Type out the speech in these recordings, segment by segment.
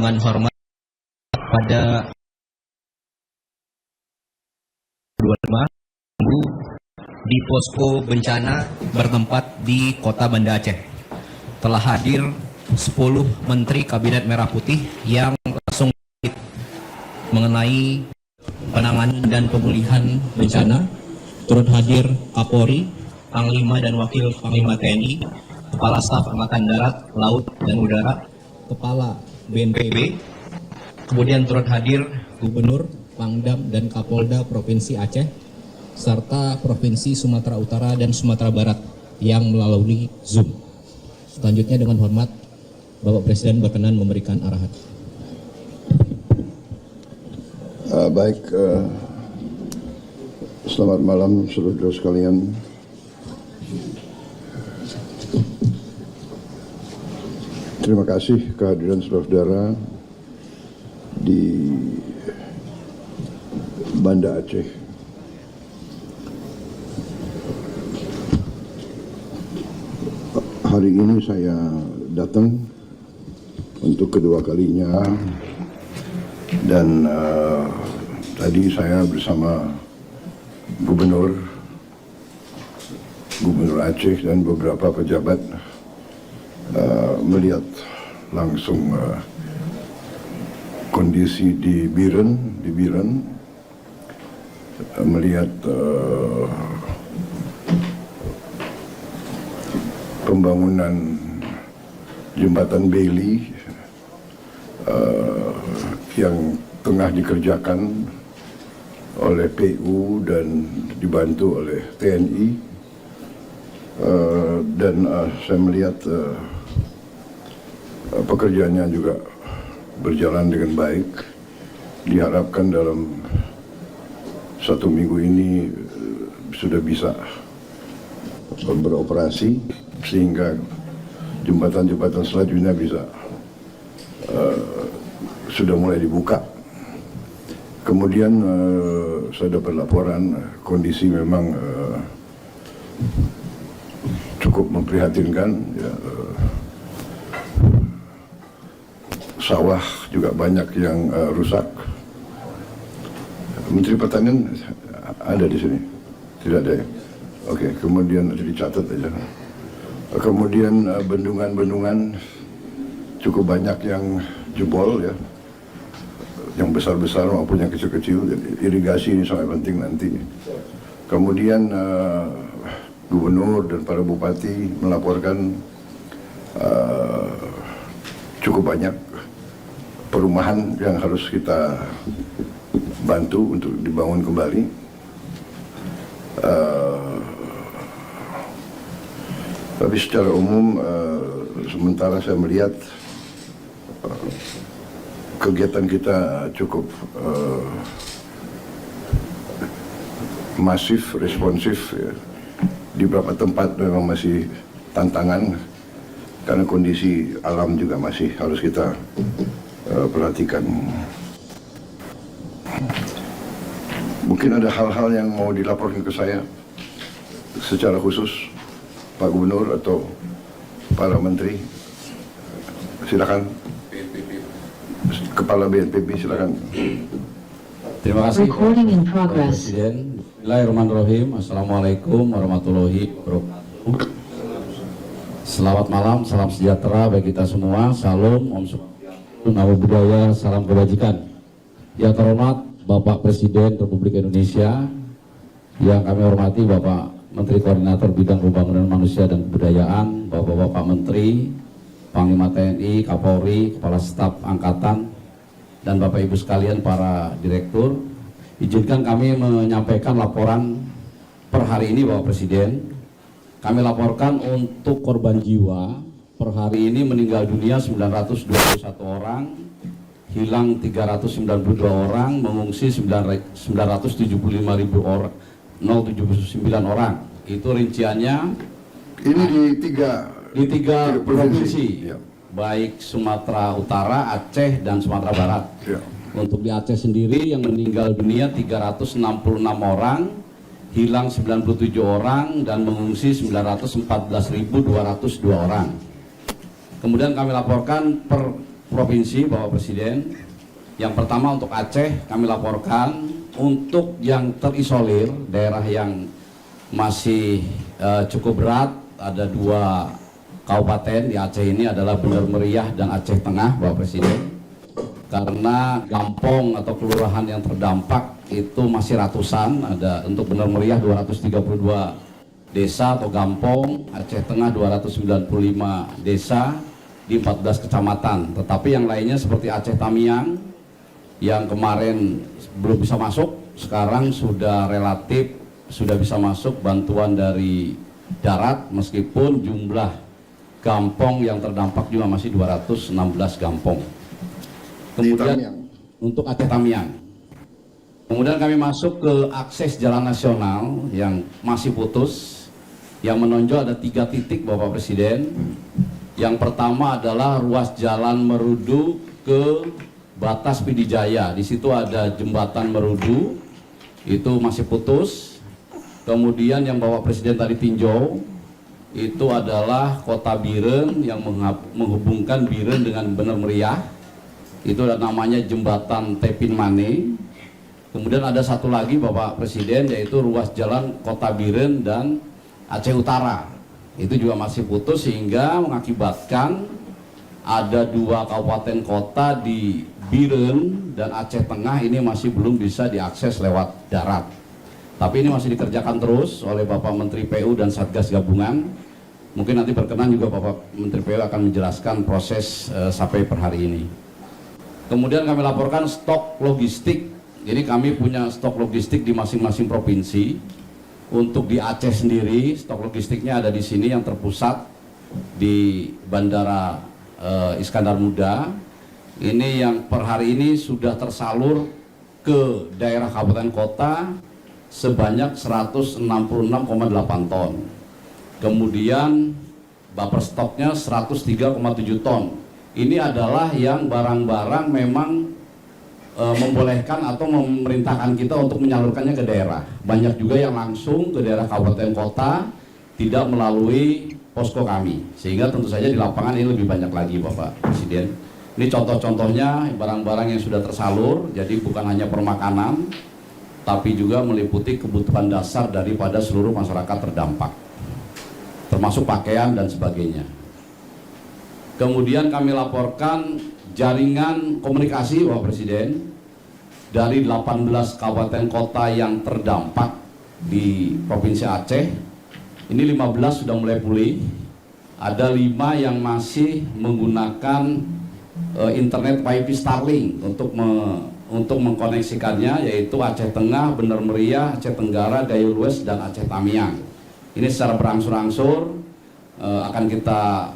dengan hormat pada 25 di posko bencana bertempat di Kota Banda Aceh. Telah hadir 10 Menteri Kabinet Merah Putih yang langsung mengenai penanganan dan pemulihan bencana. Turut hadir Kapolri, Panglima dan Wakil Panglima TNI, Kepala Staf Angkatan Darat, Laut dan Udara, Kepala BNPB. Kemudian turut hadir Gubernur, Pangdam dan Kapolda Provinsi Aceh serta Provinsi Sumatera Utara dan Sumatera Barat yang melalui Zoom. Selanjutnya dengan hormat Bapak Presiden berkenan memberikan arahan. Selamat malam saudara sekalian. Terima kasih kehadiran saudara di Banda Aceh. Hari ini saya datang untuk kedua kalinya dan tadi saya bersama Gubernur Aceh dan beberapa pejabat melihat langsung kondisi di Biren, melihat pembangunan jembatan Bailey yang tengah dikerjakan oleh PU dan dibantu oleh TNI, dan saya melihat pekerjaannya juga berjalan dengan baik. Diharapkan dalam 1 minggu ini sudah bisa beroperasi sehingga jembatan-jembatan selanjutnya bisa sudah mulai dibuka. Kemudian saya dapat laporan kondisi memang cukup memprihatinkan. Ya, sawah juga banyak yang rusak. Menteri Pertanian ada di sini? Tidak ada ya? Oke, kemudian dicatat aja. Kemudian bendungan-bendungan cukup banyak yang jebol ya, yang besar-besar maupun yang kecil-kecil. Jadi irigasi ini sangat penting nanti. Kemudian gubernur dan para bupati melaporkan cukup banyak perumahan yang harus kita bantu untuk dibangun kembali. Tapi secara umum sementara saya melihat kegiatan kita cukup masif, responsif ya. Di beberapa tempat memang masih tantangan karena kondisi alam juga masih harus kita perhatikan. Mungkin ada hal-hal yang mau dilaporkan ke saya secara khusus, Pak Gubernur atau para menteri. Silakan. Kepala BNPB, silakan. Terima kasih Pak Presiden. Bismillahirrahmanirrahim. Assalamualaikum warahmatullahi wabarakatuh. Selamat malam, salam sejahtera bagi kita semua. Salam, Om Swastiastu, Namo Buddhaya, salam kebajikan. Yang terhormat Bapak Presiden Republik Indonesia, yang kami hormati Bapak Menteri Koordinator Bidang Pembangunan Manusia dan Kebudayaan, Bapak-Bapak Menteri, Panglima TNI, Kapolri, Kepala Staf Angkatan, dan Bapak Ibu sekalian para direktur. Izinkan kami menyampaikan laporan per hari ini Bapak Presiden. Kami laporkan untuk korban jiwa per hari ini meninggal dunia 921 orang, hilang 392 orang, mengungsi 975.000 orang, 079 orang. Itu rinciannya. Ini di tiga provinsi. Ya. Baik Sumatera Utara, Aceh, dan Sumatera Barat. Ya. Untuk di Aceh sendiri yang meninggal dunia 366 orang, hilang 97 orang, dan mengungsi 914.202 orang. Kemudian kami laporkan per provinsi, Bapak Presiden. Yang pertama untuk Aceh kami laporkan, untuk yang terisolir, daerah yang masih cukup berat, ada 2 kabupaten di Aceh ini adalah Bener Meriah dan Aceh Tengah, Bapak Presiden. Karena gampong atau kelurahan yang terdampak itu masih ratusan, ada untuk Bener Meriah 232 desa atau gampong, Aceh Tengah 295 desa di 14 kecamatan. Tetapi yang lainnya seperti Aceh Tamiang yang kemarin belum bisa masuk, sekarang sudah relatif sudah bisa masuk bantuan dari darat, meskipun jumlah gampong yang terdampak juga masih 216 gampong. Kemudian untuk Aceh Tamiang, kemudian kami masuk ke akses jalan nasional yang masih putus. Yang menonjol ada 3 titik, Bapak Presiden. Yang pertama adalah ruas jalan Merudu ke batas Pidijaya. Di situ ada jembatan Merudu, itu masih putus. Kemudian yang Bapak Presiden tadi tinjau, itu adalah Kota Biren yang menghubungkan Biren dengan Bener Meriah. Itu namanya jembatan Tepin Mane. Kemudian ada satu lagi, Bapak Presiden, yaitu ruas jalan Kota Biren dan Aceh Utara. Itu juga masih putus, sehingga mengakibatkan ada 2 kabupaten kota di Biren dan Aceh Tengah ini masih belum bisa diakses lewat darat. Tapi ini masih dikerjakan terus oleh Bapak Menteri PU dan Satgas Gabungan. Mungkin nanti berkenan juga Bapak Menteri PU akan menjelaskan proses sampai per hari ini. Kemudian kami laporkan stok logistik. Jadi kami punya stok logistik di masing-masing provinsi. Untuk di Aceh sendiri, stok logistiknya ada di sini yang terpusat di Bandara Iskandar Muda. Ini yang per hari ini sudah tersalur ke daerah kabupaten kota sebanyak 166,8 ton. Kemudian buffer stoknya 103,7 ton. Ini adalah yang barang-barang memang membolehkan atau memerintahkan kita untuk menyalurkannya ke daerah. Banyak juga yang langsung ke daerah kabupaten kota, tidak melalui posko kami. Sehingga tentu saja di lapangan ini lebih banyak lagi, Bapak Presiden. Ini contoh-contohnya barang-barang yang sudah tersalur, jadi bukan hanya permakanan, tapi juga meliputi kebutuhan dasar daripada seluruh masyarakat terdampak, termasuk pakaian dan sebagainya. Kemudian kami laporkan jaringan komunikasi, Bapak Presiden, dari 18 kabupaten kota yang terdampak di Provinsi Aceh. Ini 15 sudah mulai pulih. Ada 5 yang masih menggunakan internet WiFi Starlink untuk mengkoneksikannya, yaitu Aceh Tengah, Bener Meriah, Aceh Tenggara, Gayo Lues, dan Aceh Tamiang. Ini secara berangsur-angsur akan kita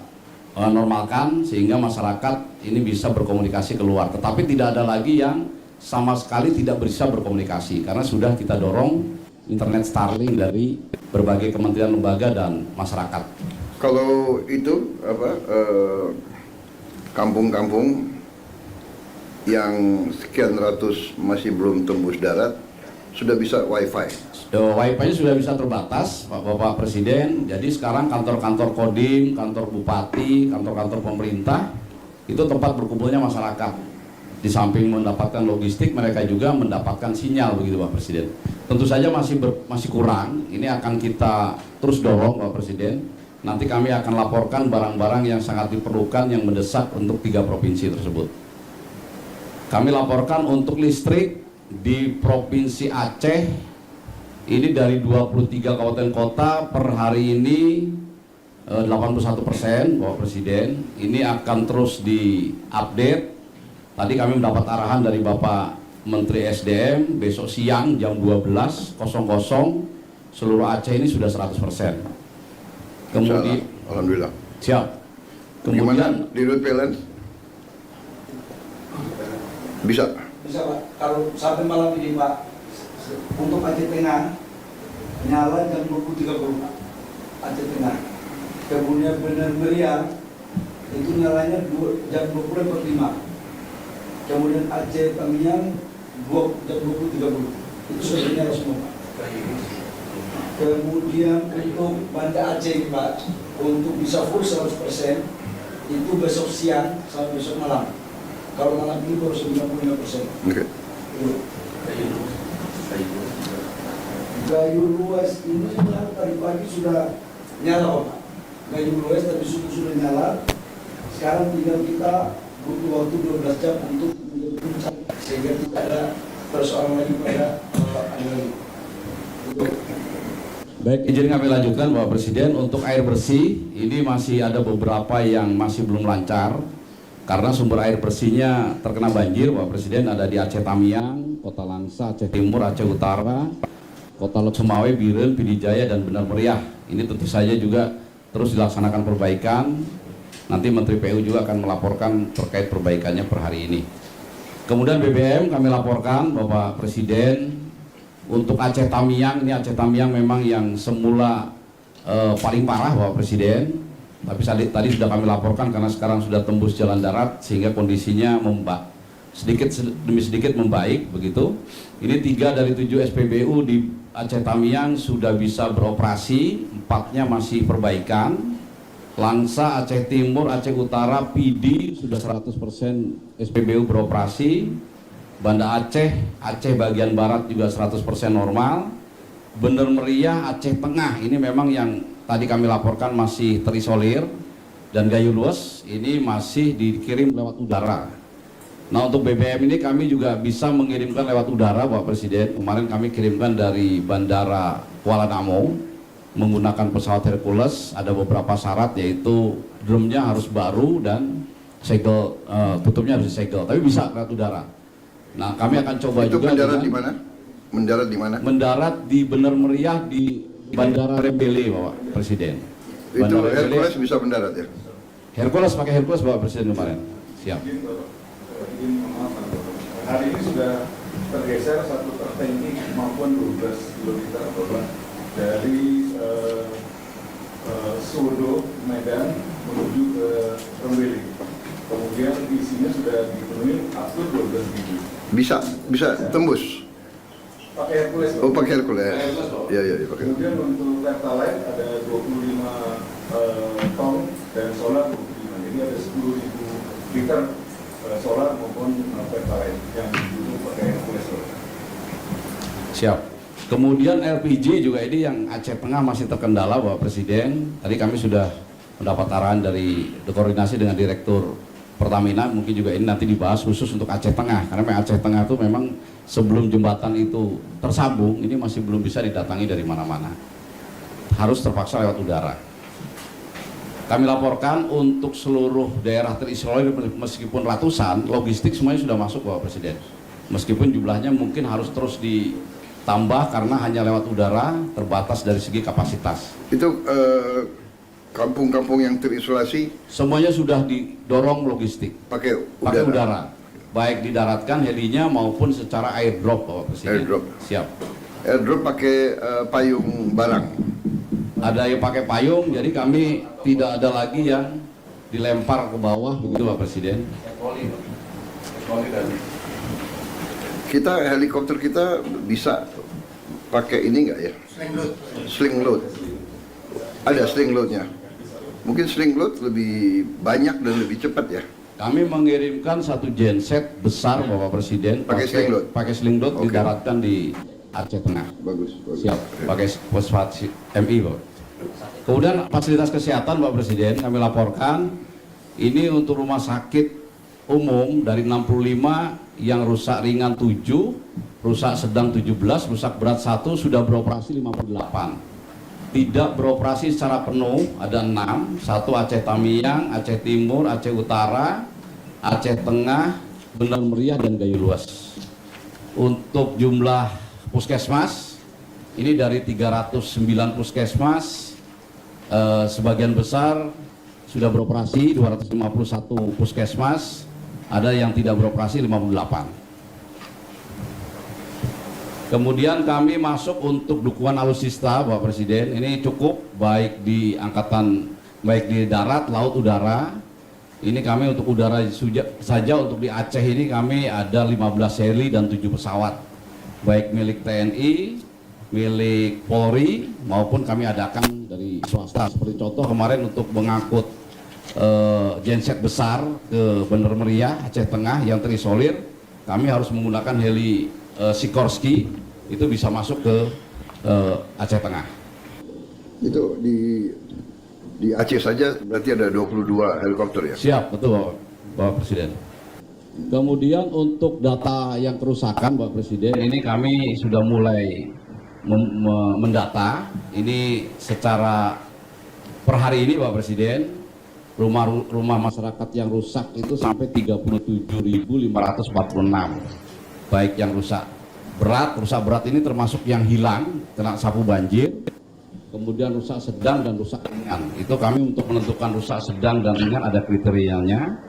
normalkan sehingga masyarakat ini bisa berkomunikasi keluar. Tetapi tidak ada lagi yang sama sekali tidak bisa berkomunikasi, karena sudah kita dorong internet Starlink dari berbagai kementerian, lembaga, dan masyarakat. Kalau itu kampung-kampung yang sekian ratus masih belum tembus darat sudah bisa wifi. Wifi-nya sudah bisa terbatas, Bapak Presiden. Jadi sekarang kantor-kantor Kodim, kantor bupati, kantor-kantor pemerintah itu tempat berkumpulnya masyarakat. Di samping mendapatkan logistik, mereka juga mendapatkan sinyal, begitu Pak Presiden. Tentu saja masih kurang. Ini akan kita terus dorong, Pak Presiden. Nanti kami akan laporkan barang-barang yang sangat diperlukan, yang mendesak untuk 3 provinsi tersebut. Kami laporkan untuk listrik di Provinsi Aceh. Ini dari 23 kabupaten kota per hari ini 81%, Bapak Presiden. Ini akan terus diupdate. Tadi kami mendapat arahan dari Bapak Menteri SDM, besok siang jam 12.00 seluruh Aceh ini sudah 100%. Kemudian, Alhamdulillah. Siap. Kemudian di Road Balance bisa Pak, kalau sampai malam ini Pak, untuk Aceh Tengah nyala jam 20.30 Aceh Tengah. Kemudian Bener Meriah itu nyalanya jam 20.45. Kemudian Aceh Tamiang jam 20.30 itu sudah nyala semua Pak. Kemudian untuk Banda Aceh Pak, untuk bisa full 100% itu besok siang sampai besok malam. Kalau malam ini baru 95%. Oke. Gayu luas ini tadi pagi sudah nyala, Pak. Gayu luas tadi sudah nyala. Sekarang tinggal kita butuh waktu 12 jam untuk puncak sehingga tidak ada persoalan lagi pada angin. Baik, izin kami lanjutkan Bapak Presiden, untuk air bersih ini masih ada beberapa yang masih belum lancar karena sumber air bersihnya terkena banjir Bapak Presiden, ada di Aceh Tamiang, Kota Langsa, Aceh Timur, Aceh Utara, Kota Lok Sumawe, Biren, Pidijaya, dan Benar Meriah. Ini tentu saja juga terus dilaksanakan perbaikan. Nanti Menteri PU juga akan melaporkan terkait perbaikannya per hari ini. Kemudian BBM kami laporkan Bapak Presiden, untuk Aceh Tamiang, ini Aceh Tamiang memang yang semula paling parah Bapak Presiden. Tapi tadi sudah kami laporkan karena sekarang sudah tembus jalan darat sehingga kondisinya sedikit demi sedikit membaik begitu. Ini 3 dari 7 SPBU di Aceh Tamiang sudah bisa beroperasi, 4-nya masih perbaikan. Langsa, Aceh Timur, Aceh Utara, PD sudah 100% SPBU beroperasi. Banda Aceh, Aceh bagian barat juga 100% normal. Benar Meriah, Aceh Tengah ini memang yang tadi kami laporkan masih terisolir. Dan Gayo Luas ini masih dikirim lewat udara. Nah, untuk BBM ini kami juga bisa mengirimkan lewat udara Bapak Presiden. Kemarin kami kirimkan dari Bandara Kuala Namu menggunakan pesawat Hercules. Ada beberapa syarat, yaitu drumnya harus baru dan segel tutupnya harus disegel, tapi bisa lewat udara. Nah, kami akan coba itu juga mendarat di mana? Mendarat di mana? Mendarat di Benar Meriah di Bandara Rembele Bapak Presiden. Itu Bandara Rembele, Hercules bisa mendarat ya? Hercules pakai Hercules Bapak Presiden kemarin. Siap. Hari ini sudah tergeser satu tertangki kemampuan 12 km Bapak dari Sodo, Medan menuju ke Rembele. Kemudian isinya sudah dipenuhi up to 12.000. Bisa tembus. Pakai Hercules. Oh, pakai Hercules. Iya, pakai. Kemudian untuk Pertalite ada 25 ton dan solar 25. Jadi ada 10.000 liter solar maupun Pertalite yang dulu pakai Hercules. Siap. Kemudian LPG juga ini yang Aceh Tengah masih terkendala Bapak Presiden. Tadi kami sudah mendapat arahan dari koordinasi dengan Direktur Pertamina, mungkin juga ini nanti dibahas khusus untuk Aceh Tengah, karena Aceh Tengah itu memang sebelum jembatan itu tersambung, ini masih belum bisa didatangi dari mana-mana, harus terpaksa lewat udara. Kami laporkan untuk seluruh daerah terisolir meskipun ratusan, logistik semuanya sudah masuk Bapak Presiden, meskipun jumlahnya mungkin harus terus ditambah karena hanya lewat udara, terbatas dari segi kapasitas. Itu kampung-kampung yang terisolasi semuanya sudah didorong logistik pakai udara, baik didaratkan helinya maupun secara airdrop Bapak Presiden. Airdrop. Siap. Airdrop pakai payung barang. Ada yang pakai payung, jadi kami tidak ada lagi yang dilempar ke bawah begitu Pak Presiden. Kita helikopter kita bisa pakai ini nggak ya? Sling load. Ada sling loadnya. Mungkin sling load lebih banyak dan lebih cepat ya. Kami mengirimkan satu genset besar Bapak Presiden Pakai sling load? Pakai sling load, Oke. didaratkan di Aceh Tengah. Bagus. Siap, pakai fosfat MI Bapak. Kemudian fasilitas kesehatan Bapak Presiden kami laporkan ini untuk rumah sakit umum dari 65 yang rusak ringan 7, rusak sedang 17, rusak berat 1, sudah beroperasi 58. Tidak beroperasi secara penuh ada 6, 1 Aceh Tamiang, Aceh Timur, Aceh Utara, Aceh Tengah, Benar Meriah, dan Gayo Luas. Untuk jumlah puskesmas ini dari 309 puskesmas, sebagian besar sudah beroperasi, 251 puskesmas, ada yang tidak beroperasi 58. Kemudian kami masuk untuk dukungan alutsista Bapak Presiden, ini cukup baik di angkatan, baik di darat, laut, udara. Ini kami untuk udara saja, untuk di Aceh ini kami ada 15 heli dan 7 pesawat, baik milik TNI, milik Polri, maupun kami adakan dari swasta. Seperti contoh kemarin untuk mengangkut genset besar ke Bener Meriah, Aceh Tengah yang terisolir, kami harus menggunakan heli Sikorsky itu bisa masuk ke Aceh Tengah. Itu di Aceh saja berarti ada 22 helikopter ya? Siap, betul Bapak Presiden. Kemudian untuk data yang kerusakan Bapak Presiden, ini kami sudah mulai mendata. Ini secara per hari ini Bapak Presiden, rumah masyarakat yang rusak itu sampai 37.546, baik yang rusak berat ini termasuk yang hilang kena sapu banjir, kemudian rusak sedang dan rusak ringan. Itu kami untuk menentukan rusak sedang dan ringan ada kriterianya.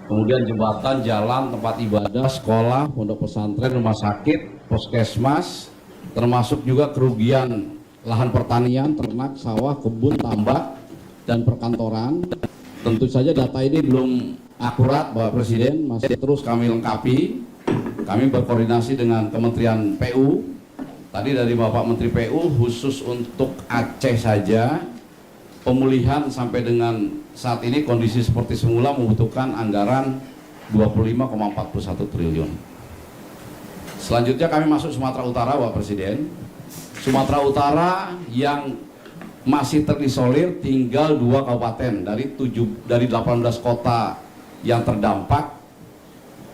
Kemudian jembatan, jalan, tempat ibadah, sekolah, pondok pesantren, rumah sakit, puskesmas, termasuk juga kerugian lahan pertanian, ternak, sawah, kebun, tambak, dan perkantoran. Tentu saja data ini belum akurat Bapak Presiden, masih terus kami lengkapi. Kami berkoordinasi dengan Kementerian PU. Tadi dari Bapak Menteri PU khusus untuk Aceh saja, pemulihan sampai dengan saat ini kondisi seperti semula membutuhkan anggaran 25,41 triliun. Selanjutnya kami masuk Sumatera Utara Bapak Presiden. Sumatera Utara yang masih terisolir tinggal 2 kabupaten dari 18 kota yang terdampak,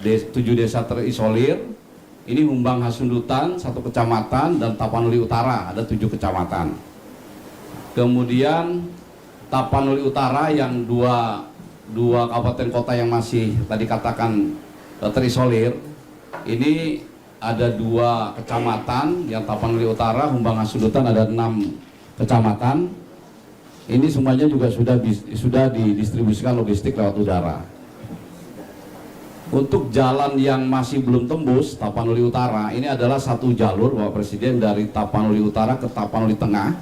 7 desa terisolir. Ini Humbang Hasundutan 1 kecamatan dan Tapanuli Utara ada 7 kecamatan. Kemudian Tapanuli Utara yang dua kabupaten kota yang masih tadi katakan terisolir, ini ada 2 kecamatan yang Tapanuli Utara, Humbang Hasundutan ada 6 kecamatan. Ini semuanya juga sudah didistribusikan logistik lewat udara. Untuk jalan yang masih belum tembus Tapanuli Utara, ini adalah 1 jalur Bapak Presiden dari Tapanuli Utara ke Tapanuli Tengah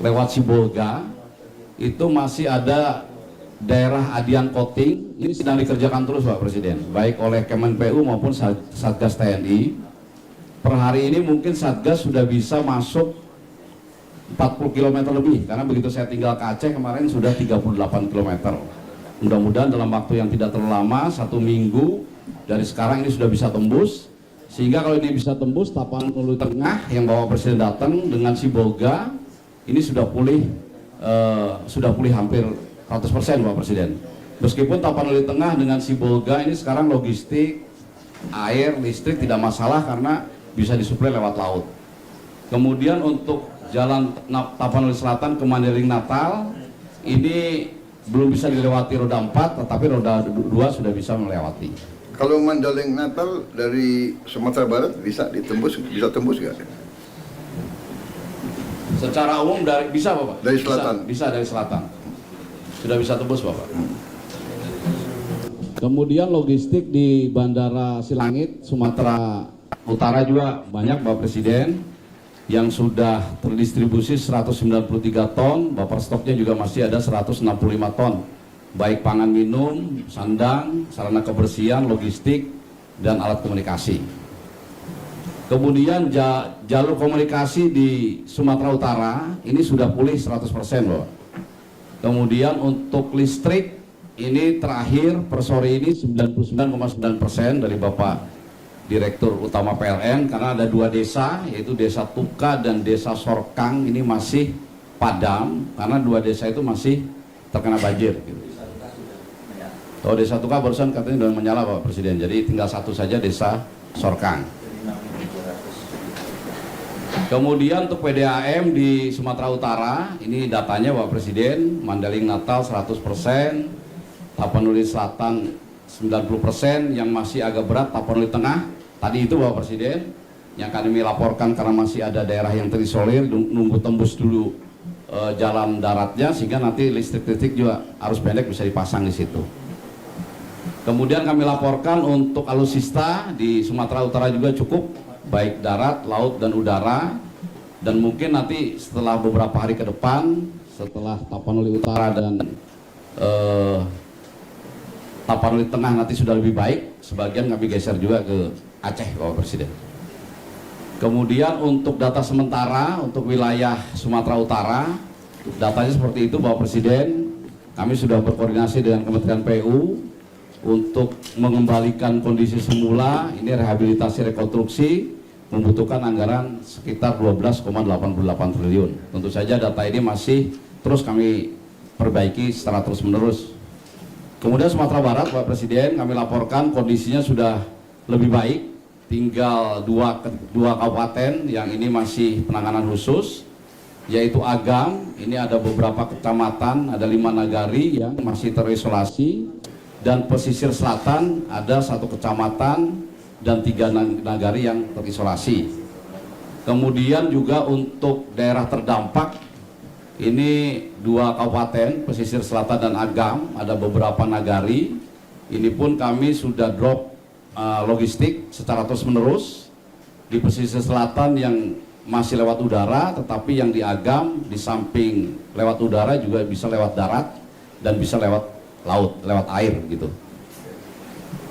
lewat Sibolga. Itu masih ada daerah Adian Koting. Ini sedang dikerjakan terus Pak Presiden, baik oleh Kemenpu maupun Satgas TNI. Per hari ini mungkin Satgas sudah bisa masuk 40 km lebih, karena begitu saya tinggal ke Aceh kemarin sudah 38 km. Mudah-mudahan dalam waktu yang tidak terlalu lama, 1 minggu dari sekarang ini sudah bisa tembus. Sehingga kalau ini bisa tembus, Tapanuli Tengah yang Bapak Presiden datang dengan Sibolga ini sudah pulih hampir 100% Bapak Presiden. Meskipun Tapanuli Tengah dengan Sibolga ini sekarang logistik, air, listrik tidak masalah karena bisa disuplai lewat laut. Kemudian untuk jalan Tapanuli Selatan ke Mandailing Natal ini belum bisa dilewati roda 4, tetapi roda 2 sudah bisa melewati. Kalau Mandailing Natal dari Sumatera Barat bisa tembus nggak? Secara umum bisa Bapak? Dari selatan? Bisa dari selatan. Sudah bisa tembus Bapak. Kemudian logistik di Bandara Silangit, Sumatera Utara juga banyak Bapak Presiden yang sudah terdistribusi 193 ton, Bapak stoknya juga masih ada 165 ton, baik pangan minum, sandang, sarana kebersihan, logistik, dan alat komunikasi. Kemudian jalur komunikasi di Sumatera Utara ini sudah pulih 100% Bapak. Kemudian untuk listrik ini terakhir per sore ini 99,9% dari Bapak Direktur Utama PLN, karena ada 2 desa yaitu Desa Tuka dan Desa Sorkang ini masih padam karena 2 desa itu masih terkena banjir. Oh, Desa Tuka barusan katanya sudah menyala Bapak Presiden, jadi tinggal 1 saja Desa Sorkang. Kemudian untuk PDAM di Sumatera Utara ini datanya Bapak Presiden, Mandailing Natal 100%, Tapanuli Selatan 90%, yang masih agak berat Tapanuli Tengah. Tadi itu Bapak Presiden yang kami laporkan karena masih ada daerah yang terisolir, nunggu tembus dulu jalan daratnya sehingga nanti listrik juga arus pendek bisa dipasang di situ. Kemudian kami laporkan untuk alutsista di Sumatera Utara juga cukup, baik darat, laut, dan udara. Dan mungkin nanti setelah beberapa hari ke depan, setelah Tapanuli Utara dan Tapanuli Tengah nanti sudah lebih baik, sebagian kami geser juga ke Aceh Bapak Presiden. Kemudian untuk data sementara untuk wilayah Sumatera Utara, datanya seperti itu Bapak Presiden. kami sudah berkoordinasi dengan Kementerian PU untuk mengembalikan kondisi semula. Ini rehabilitasi rekonstruksi membutuhkan anggaran sekitar 12,88 triliun. Tentu saja data ini masih terus kami perbaiki secara terus-menerus. Kemudian Sumatera Barat, Pak Presiden, kami laporkan kondisinya sudah lebih baik. Tinggal dua kabupaten yang ini masih penanganan khusus, yaitu Agam. Ini ada beberapa kecamatan, ada 5 nagari yang masih terisolasi, dan pesisir selatan ada 1 kecamatan dan 3 nagari yang terisolasi. Kemudian juga untuk daerah terdampak, ini 2 kabupaten, pesisir selatan dan Agam, ada beberapa nagari. Ini pun kami sudah drop logistik secara terus-menerus. Di pesisir selatan yang masih lewat udara, tetapi yang di Agam di samping lewat udara juga bisa lewat darat dan bisa lewat laut, lewat air gitu.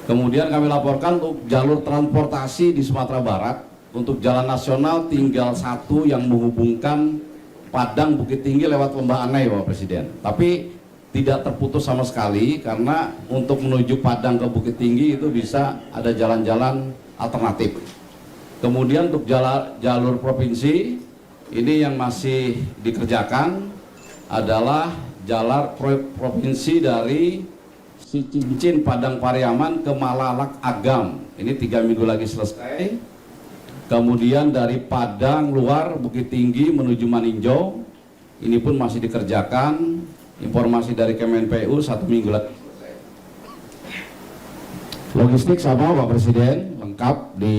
Kemudian kami laporkan untuk jalur transportasi di Sumatera Barat, untuk jalan nasional tinggal 1 yang menghubungkan Padang Bukit Tinggi lewat Lembah Anai, Bapak Presiden. Tapi tidak terputus sama sekali, karena untuk menuju Padang ke Bukit Tinggi itu bisa ada jalan-jalan alternatif. Kemudian untuk jalur provinsi, ini yang masih dikerjakan adalah jalur provinsi dari Cincin Padang Pariaman ke Malalak Agam. Ini 3 minggu lagi selesai. Kemudian dari Padang luar Bukit Tinggi menuju Maninjau, ini pun masih dikerjakan. Informasi dari Kemenpu 1 minggu lagi selesai. Logistik sama Pak Presiden, lengkap di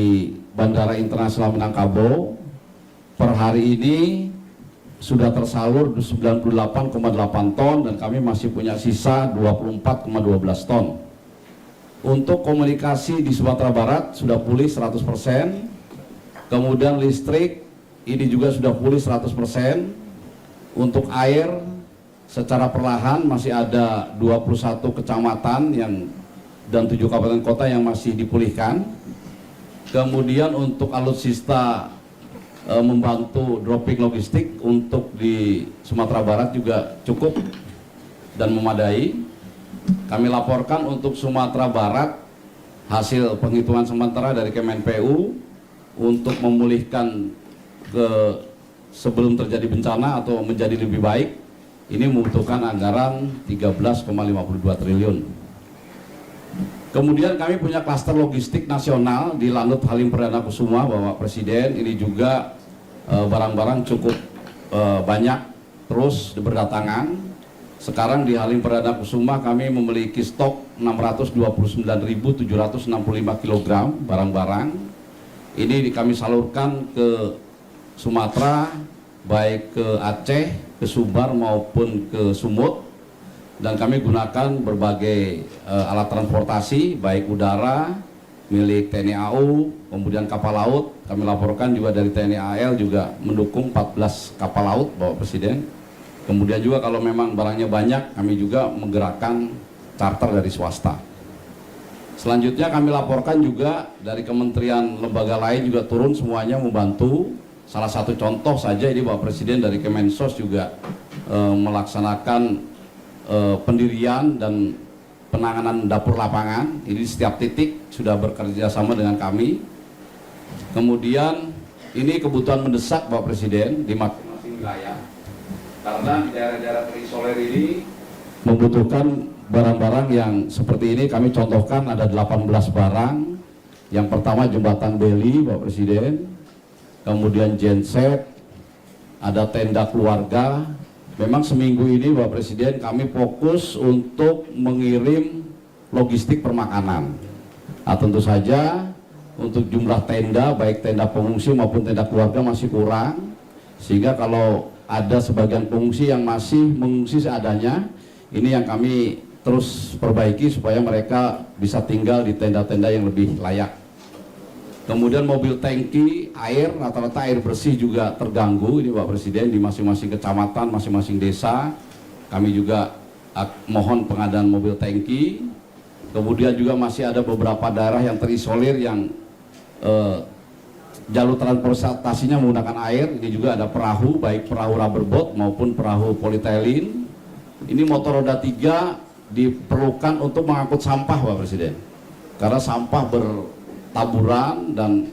Bandara Internasional Minangkabau. Per hari ini sudah tersalur 98,8 ton dan kami masih punya sisa 24,12 ton. Untuk komunikasi di Sumatera Barat sudah pulih 100%. Kemudian listrik ini juga sudah pulih 100%. Untuk air secara perlahan masih ada 21 kecamatan dan 7 kabupaten kota yang masih dipulihkan. Kemudian untuk alutsista membantu dropping logistik untuk di Sumatera Barat juga cukup dan memadai. Kami laporkan untuk Sumatera Barat hasil penghitungan sementara dari Kemenpu untuk memulihkan sebelum terjadi bencana atau menjadi lebih baik, ini membutuhkan anggaran 13,52 triliun. Kemudian kami punya klaster logistik nasional di Lanut Halim Perdana Kusuma, Bapak Presiden. Ini juga barang-barang cukup banyak terus berdatangan. Sekarang di Halim Perdana Kusuma kami memiliki stok 629.765 kg barang-barang. Ini kami salurkan ke Sumatera, baik ke Aceh, ke Sumbar maupun ke Sumut. Dan kami gunakan berbagai alat transportasi, baik udara, milik TNI AU, kemudian kapal laut. Kami laporkan juga dari TNI AL juga mendukung 14 kapal laut, Bapak Presiden. Kemudian juga kalau memang barangnya banyak, kami juga menggerakkan charter dari swasta. Selanjutnya kami laporkan juga dari kementerian lembaga lain juga turun semuanya membantu. Salah satu contoh saja ini Bapak Presiden dari Kemensos juga melaksanakan pendirian dan penanganan dapur lapangan. Ini setiap titik sudah bekerja sama dengan kami. Kemudian ini kebutuhan mendesak Bapak Presiden di masing-masing wilayah, karena di daerah-daerah terisolir ini membutuhkan barang-barang yang seperti ini. Kami contohkan ada 18 barang. Yang pertama jembatan beli Bapak Presiden, kemudian genset, ada tenda keluarga. Memang seminggu ini Bapak Presiden kami fokus untuk mengirim logistik permakanan. Nah, tentu saja untuk jumlah tenda, baik tenda pengungsi maupun tenda keluarga masih kurang. Sehingga kalau ada sebagian pengungsi yang masih mengungsi seadanya, ini yang kami terus perbaiki supaya mereka bisa tinggal di tenda-tenda yang lebih layak. Kemudian mobil tangki air, rata-rata air bersih juga terganggu ini Pak Presiden di masing-masing kecamatan, masing-masing desa. Kami juga mohon pengadaan mobil tangki. Kemudian juga masih ada beberapa daerah yang terisolir yang jalur transportasinya menggunakan air. Ini juga ada perahu, baik perahu rubber boat maupun perahu polietilin. Ini motor roda 3 diperlukan untuk mengangkut sampah, Pak Presiden. Karena sampah bertaburan dan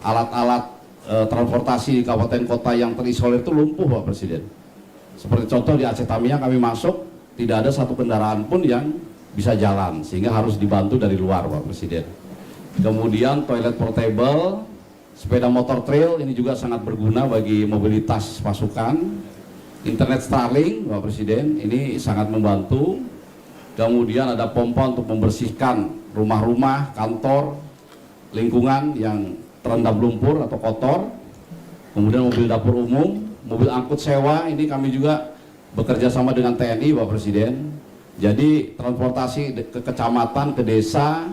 alat-alat transportasi di kabupaten kota yang terisolir itu lumpuh, Pak Presiden. Seperti contoh di Aceh Tamiang kami masuk, tidak ada satu kendaraan pun yang bisa jalan, sehingga harus dibantu dari luar, Pak Presiden. Kemudian toilet portable, sepeda motor trail ini juga sangat berguna bagi mobilitas pasukan. Internet Starlink, Pak Presiden, ini sangat membantu. Kemudian ada pompa untuk membersihkan rumah-rumah, kantor, lingkungan yang terendam lumpur atau kotor. Kemudian mobil dapur umum, mobil angkut sewa, ini kami juga bekerja sama dengan TNI, Pak Presiden. Jadi transportasi ke kecamatan, ke desa,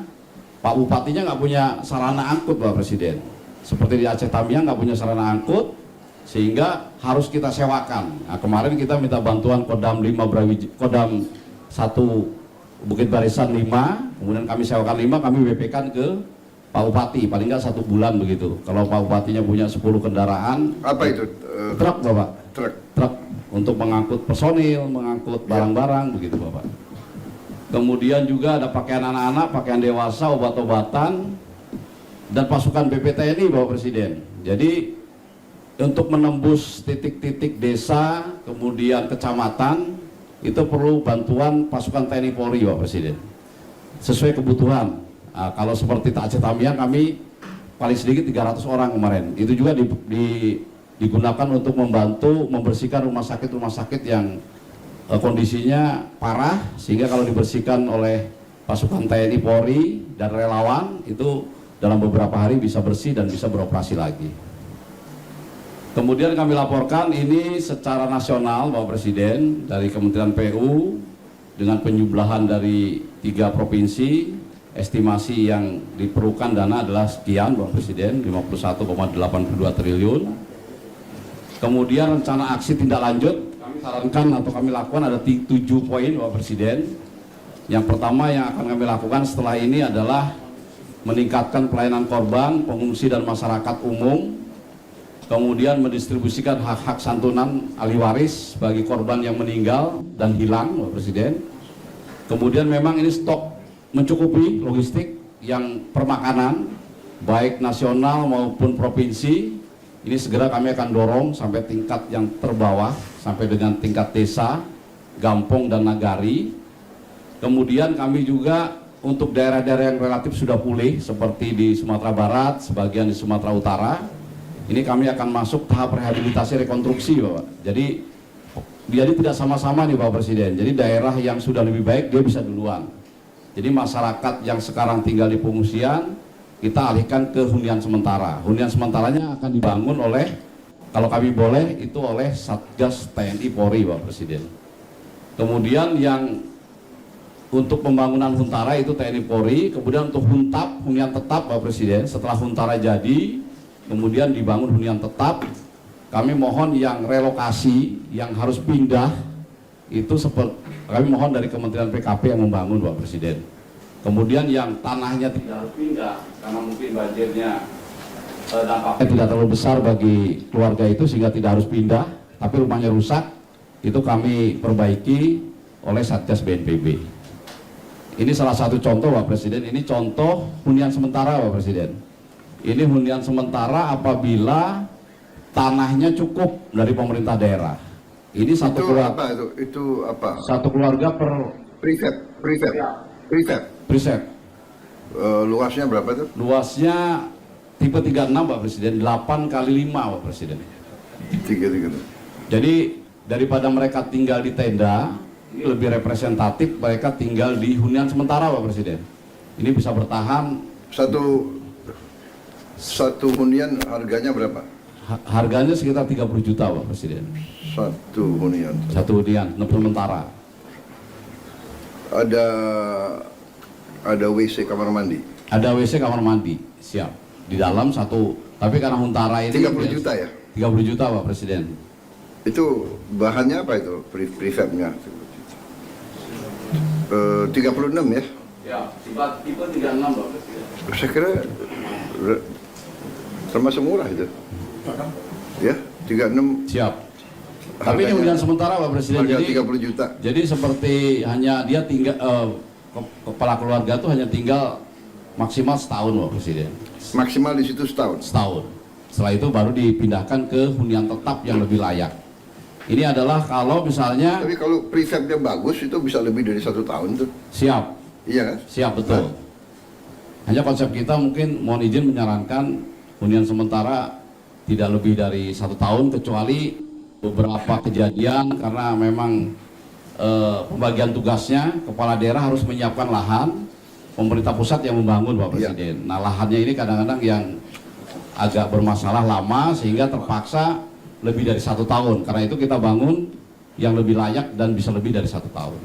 Pak Bupatinya nggak punya sarana angkut, Pak Presiden. Seperti di Aceh Tamiang nggak punya sarana angkut, sehingga harus kita sewakan. Nah, kemarin kita minta bantuan Kodam 1 Bukit Barisan 5, kemudian kami sewakan 5, kami WP-kan ke Pak Bupati, paling nggak 1 bulan begitu. Kalau Pak Bupatinya punya 10 kendaraan. Apa itu? Truk, Bapak. Truk Untuk mengangkut personil, mengangkut barang-barang begitu, Bapak. Kemudian juga ada pakaian anak-anak, pakaian dewasa, obat-obatan, dan pasukan BPTNI, Bapak Presiden. Jadi untuk menembus titik-titik desa, kemudian kecamatan, itu perlu bantuan pasukan TNI Polri, Bapak Presiden, sesuai kebutuhan. Nah, kalau seperti Aceh Tamiang kami paling sedikit 300 orang kemarin. Itu juga digunakan untuk membantu membersihkan rumah sakit yang kondisinya parah, sehingga kalau dibersihkan oleh pasukan TNI Polri dan relawan itu dalam beberapa hari bisa bersih dan bisa beroperasi lagi. Kemudian kami laporkan ini secara nasional, Bapak Presiden, dari Kementerian PU dengan penjumlahan dari 3 provinsi, estimasi yang diperlukan dana adalah sekian, Bapak Presiden, 51,82 triliun. Kemudian rencana aksi tindak lanjut kami sarankan atau kami lakukan ada 7 poin, Bapak Presiden. Yang pertama yang akan kami lakukan setelah ini adalah meningkatkan pelayanan korban, pengungsi dan masyarakat umum. Kemudian mendistribusikan hak-hak santunan ahli waris bagi korban yang meninggal dan hilang, Bapak Presiden. Kemudian memang ini stok mencukupi logistik yang permakanan baik nasional maupun provinsi. Ini segera kami akan dorong sampai tingkat yang terbawah, sampai dengan tingkat desa, gampong dan nagari. Kemudian kami juga untuk daerah-daerah yang relatif sudah pulih seperti di Sumatera Barat, sebagian di Sumatera Utara, ini kami akan masuk tahap rehabilitasi rekonstruksi, Bapak. Jadi tidak sama-sama nih, Bapak Presiden. Jadi daerah yang sudah lebih baik dia bisa duluan. Jadi masyarakat yang sekarang tinggal di pengungsian kita alihkan ke hunian sementara. Hunian sementaranya akan dibangun oleh, kalau kami boleh, itu oleh Satgas TNI Polri, Bapak Presiden. Kemudian yang untuk pembangunan huntara itu TNI Polri. Kemudian untuk huntap, hunian tetap, Bapak Presiden, setelah huntara jadi kemudian dibangun hunian tetap, kami mohon yang relokasi, yang harus pindah, itu kami mohon dari Kementerian PKP yang membangun, Bapak Presiden. Kemudian yang tanahnya tidak harus pindah, karena mungkin banjirnya dampaknya tidak terlalu besar bagi keluarga itu sehingga tidak harus pindah, tapi rumahnya rusak, itu kami perbaiki oleh Satgas BNPB. Ini salah satu contoh, Bapak Presiden, ini contoh hunian sementara, Bapak Presiden. Ini hunian sementara apabila tanahnya cukup dari pemerintah daerah. Ini satu keluarga. Itu apa? Satu keluarga per preset. Luasnya berapa tuh? Luasnya tipe 36, Pak Presiden, 8 kali 5, Pak Presiden. 3. Jadi daripada mereka tinggal di tenda, ini lebih representatif mereka tinggal di hunian sementara, Pak Presiden. Ini bisa bertahan. Satu hunian harganya berapa? Harganya sekitar 30 juta, Pak Presiden. Satu hunian sementara. Ada WC kamar mandi. Ada WC kamar mandi, siap. Di dalam satu, tapi karena huntara ini 30 juta ya? 30 juta, Pak Presiden. Itu bahannya apa itu? Prefabnya? 36 ya? Ya, tipe 36, Pak Presiden. Saya kira termasuk murah itu. Ya, 36. Siap. Tapi ini hunian sementara Pak Presiden. Harga Jadi 30 juta. Jadi seperti hanya dia tinggal kepala keluarga tuh hanya tinggal maksimal setahun Pak Presiden. Maksimal di situ setahun. Setahun. Setelah itu baru dipindahkan ke hunian tetap yang lebih layak. Ini adalah kalau misalnya Tapi kalau prefabnya bagus itu bisa lebih dari 1 tahun tuh. siap, Iya kan? siap betul. Hanya konsep kita mungkin mohon izin menyarankan hunian sementara tidak lebih dari 1 tahun kecuali beberapa kejadian karena memang pembagian tugasnya kepala daerah harus menyiapkan lahan, pemerintah pusat yang membangun Pak Presiden. Nah lahannya ini kadang-kadang yang agak bermasalah lama sehingga terpaksa lebih dari 1 tahun. Karena itu kita bangun yang lebih layak dan bisa lebih dari 1 tahun.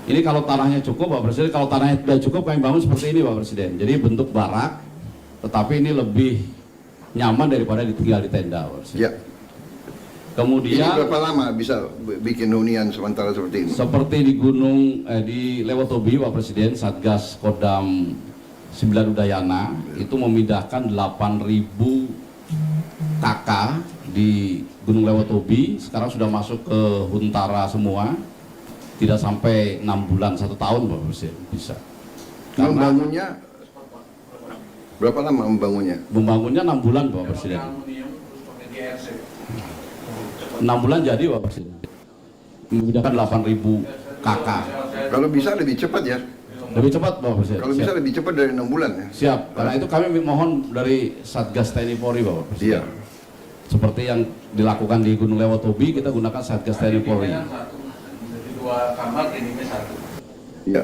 Ini kalau tanahnya cukup Pak Presiden, kalau tanahnya tidak cukup kami bangun seperti ini Pak Presiden. Jadi bentuk barak, tetapi ini lebih nyaman daripada tinggal di tenda Pak Presiden. Ya. Ini Kemudian berapa lama bisa bikin hunian sementara seperti ini? seperti di di Lewotobi Pak Presiden, Satgas Kodam 9 Udayana itu memindahkan 8.000 KK di Gunung Lewotobi, sekarang sudah masuk ke Huntara semua, tidak sampai 6 bulan, 1 tahun Pak Presiden bisa. Karena Membangunnya berapa lama membangunnya? membangunnya 6 bulan Pak Presiden. 6 bulan jadi Pak Presiden. Memindahkan 8.000 KK. Kalau bisa lebih cepat ya. Lebih cepat Pak Presiden. Kalau bisa Siap. lebih cepat dari 6 bulan ya. Siap, karena itu kami mohon dari Satgas TNI Polri Bapak Presiden. Iya. Seperti yang dilakukan di Gunung Lewotobi, kita gunakan Satgas TNI Polri. Dua kamar, ini satu. Iya.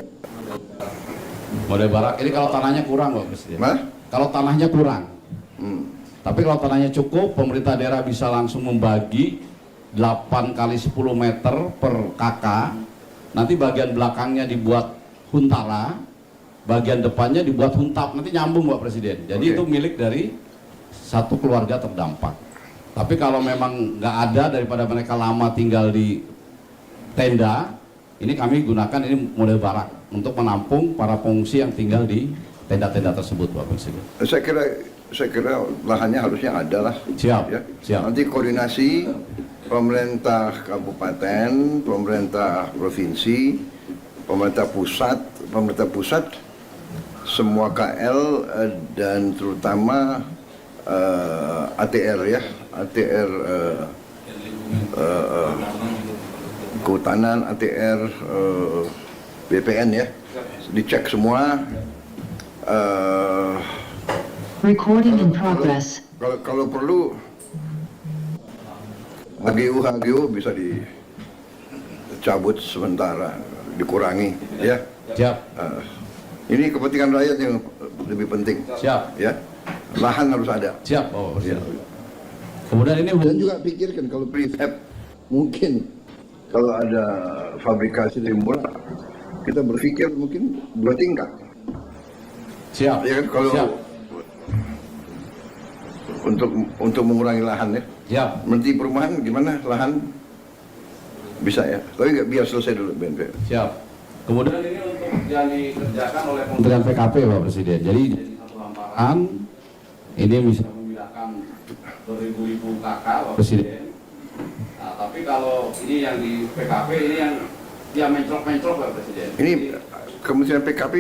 Model barak, ini kalau tanahnya kurang Bapak Presiden. Mas? Kalau tanahnya kurang. Hmm. Tapi kalau tanahnya cukup, pemerintah daerah bisa langsung membagi 8 kali 10 meter per KK. Nanti bagian belakangnya dibuat huntara, bagian depannya dibuat huntap, nanti nyambung Pak Presiden. Jadi Oke. itu milik dari satu keluarga terdampak. Tapi kalau memang nggak ada daripada mereka lama tinggal di tenda, ini kami gunakan ini model barak untuk menampung para pengungsi yang tinggal di tenda-tenda tersebut Pak Presiden. Saya kira lahannya harusnya ada lah. Siap, Ya. siap. Nanti koordinasi pemerintah kabupaten, pemerintah provinsi, pemerintah pusat, semua KL dan terutama ATR ya, ATR kehutanan, ATR BPN ya, dicek semua. Recording in progress. Kalau perlu HGU bisa dicabut sementara, dikurangi ya. Siap, Ini kepentingan rakyat yang lebih penting siap, ya. Lahan harus ada. siap Pak Ya. Presiden. Kemudian ini Dan juga pikirkan kalau prefab mungkin kalau ada fabrikasi dari murah, kita berpikir mungkin 2 tingkat. siap, Ya kan kalau siap, untuk mengurangi lahan ya. siap. Menteri Perumahan gimana lahan bisa ya? Tapi nggak biar selesai dulu BNPB. Siap. Kemudian ini untuk yang dikerjakan oleh Kementerian PKP Pak Presiden. Jadi satu hamparan ini bisa memindahkan beribu-ribu KK Pak Presiden. Nah, tapi kalau ini yang di PKP ini yang mencrok-mencrok Pak Presiden. Ini Kementerian PKP.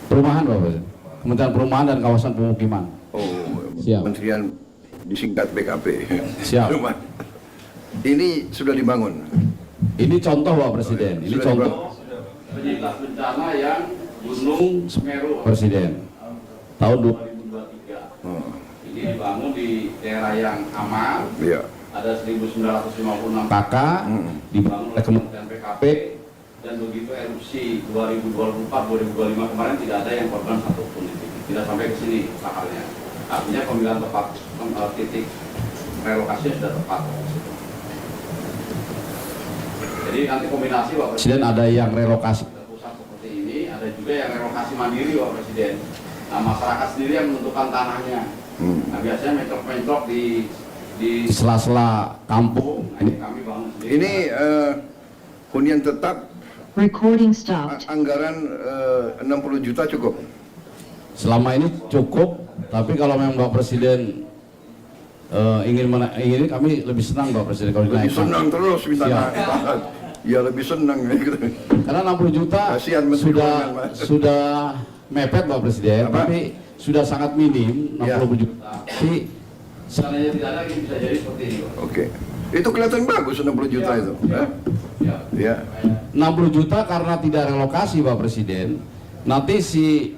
Perumahan Pak Presiden. Kementerian Perumahan dan Kawasan Pemukiman. Oh, Siap. Kementerian disingkat PKP. Siap. Rumah. Ini sudah dibangun. Ini contoh Pak Presiden. Ini Sudah contoh penyintas bencana yang Gunung Semeru Pak Presiden. Tahun 2023. Oh, Ini dibangun di daerah yang aman. iya. Ada 1956 KK dibangun oleh Kementerian PKP, dan begitu erupsi 2024-2025 kemarin tidak ada yang korban satupun, tidak sampai ke sini sakarnya. Artinya pemilihan tepat titik relokasi sudah tepat. Jadi nanti kombinasi Pak Presiden, ada yang relokasi ke pusat seperti ini, ada juga yang relokasi mandiri Pak Presiden. Nah masyarakat sendiri yang menentukan tanahnya. Nah biasanya mencrok-mencrok di sela-sela kampung. Nah, ini kami bangun sendiri. Ini hunian tetap Recording stopped. anggaran 60 juta cukup. Selama ini cukup, tapi kalau memang Pak Presiden ingin kami lebih senang Pak Presiden kalau Lebih dinaikkan. senang terus minta Siap. naik. Ya lebih senang. Karena 60 juta Kasihan Menteri Keuangan, Pak. sudah mepet Pak Presiden, Apa? tapi sudah sangat minim 60 Ya. juta. Tapi seandainya tidak ada ini bisa jadi seperti ini Pak. Oke. Itu kelihatan bagus 60 juta itu. Ya. Ya. 60 juta karena tidak relokasi Pak Presiden, nanti si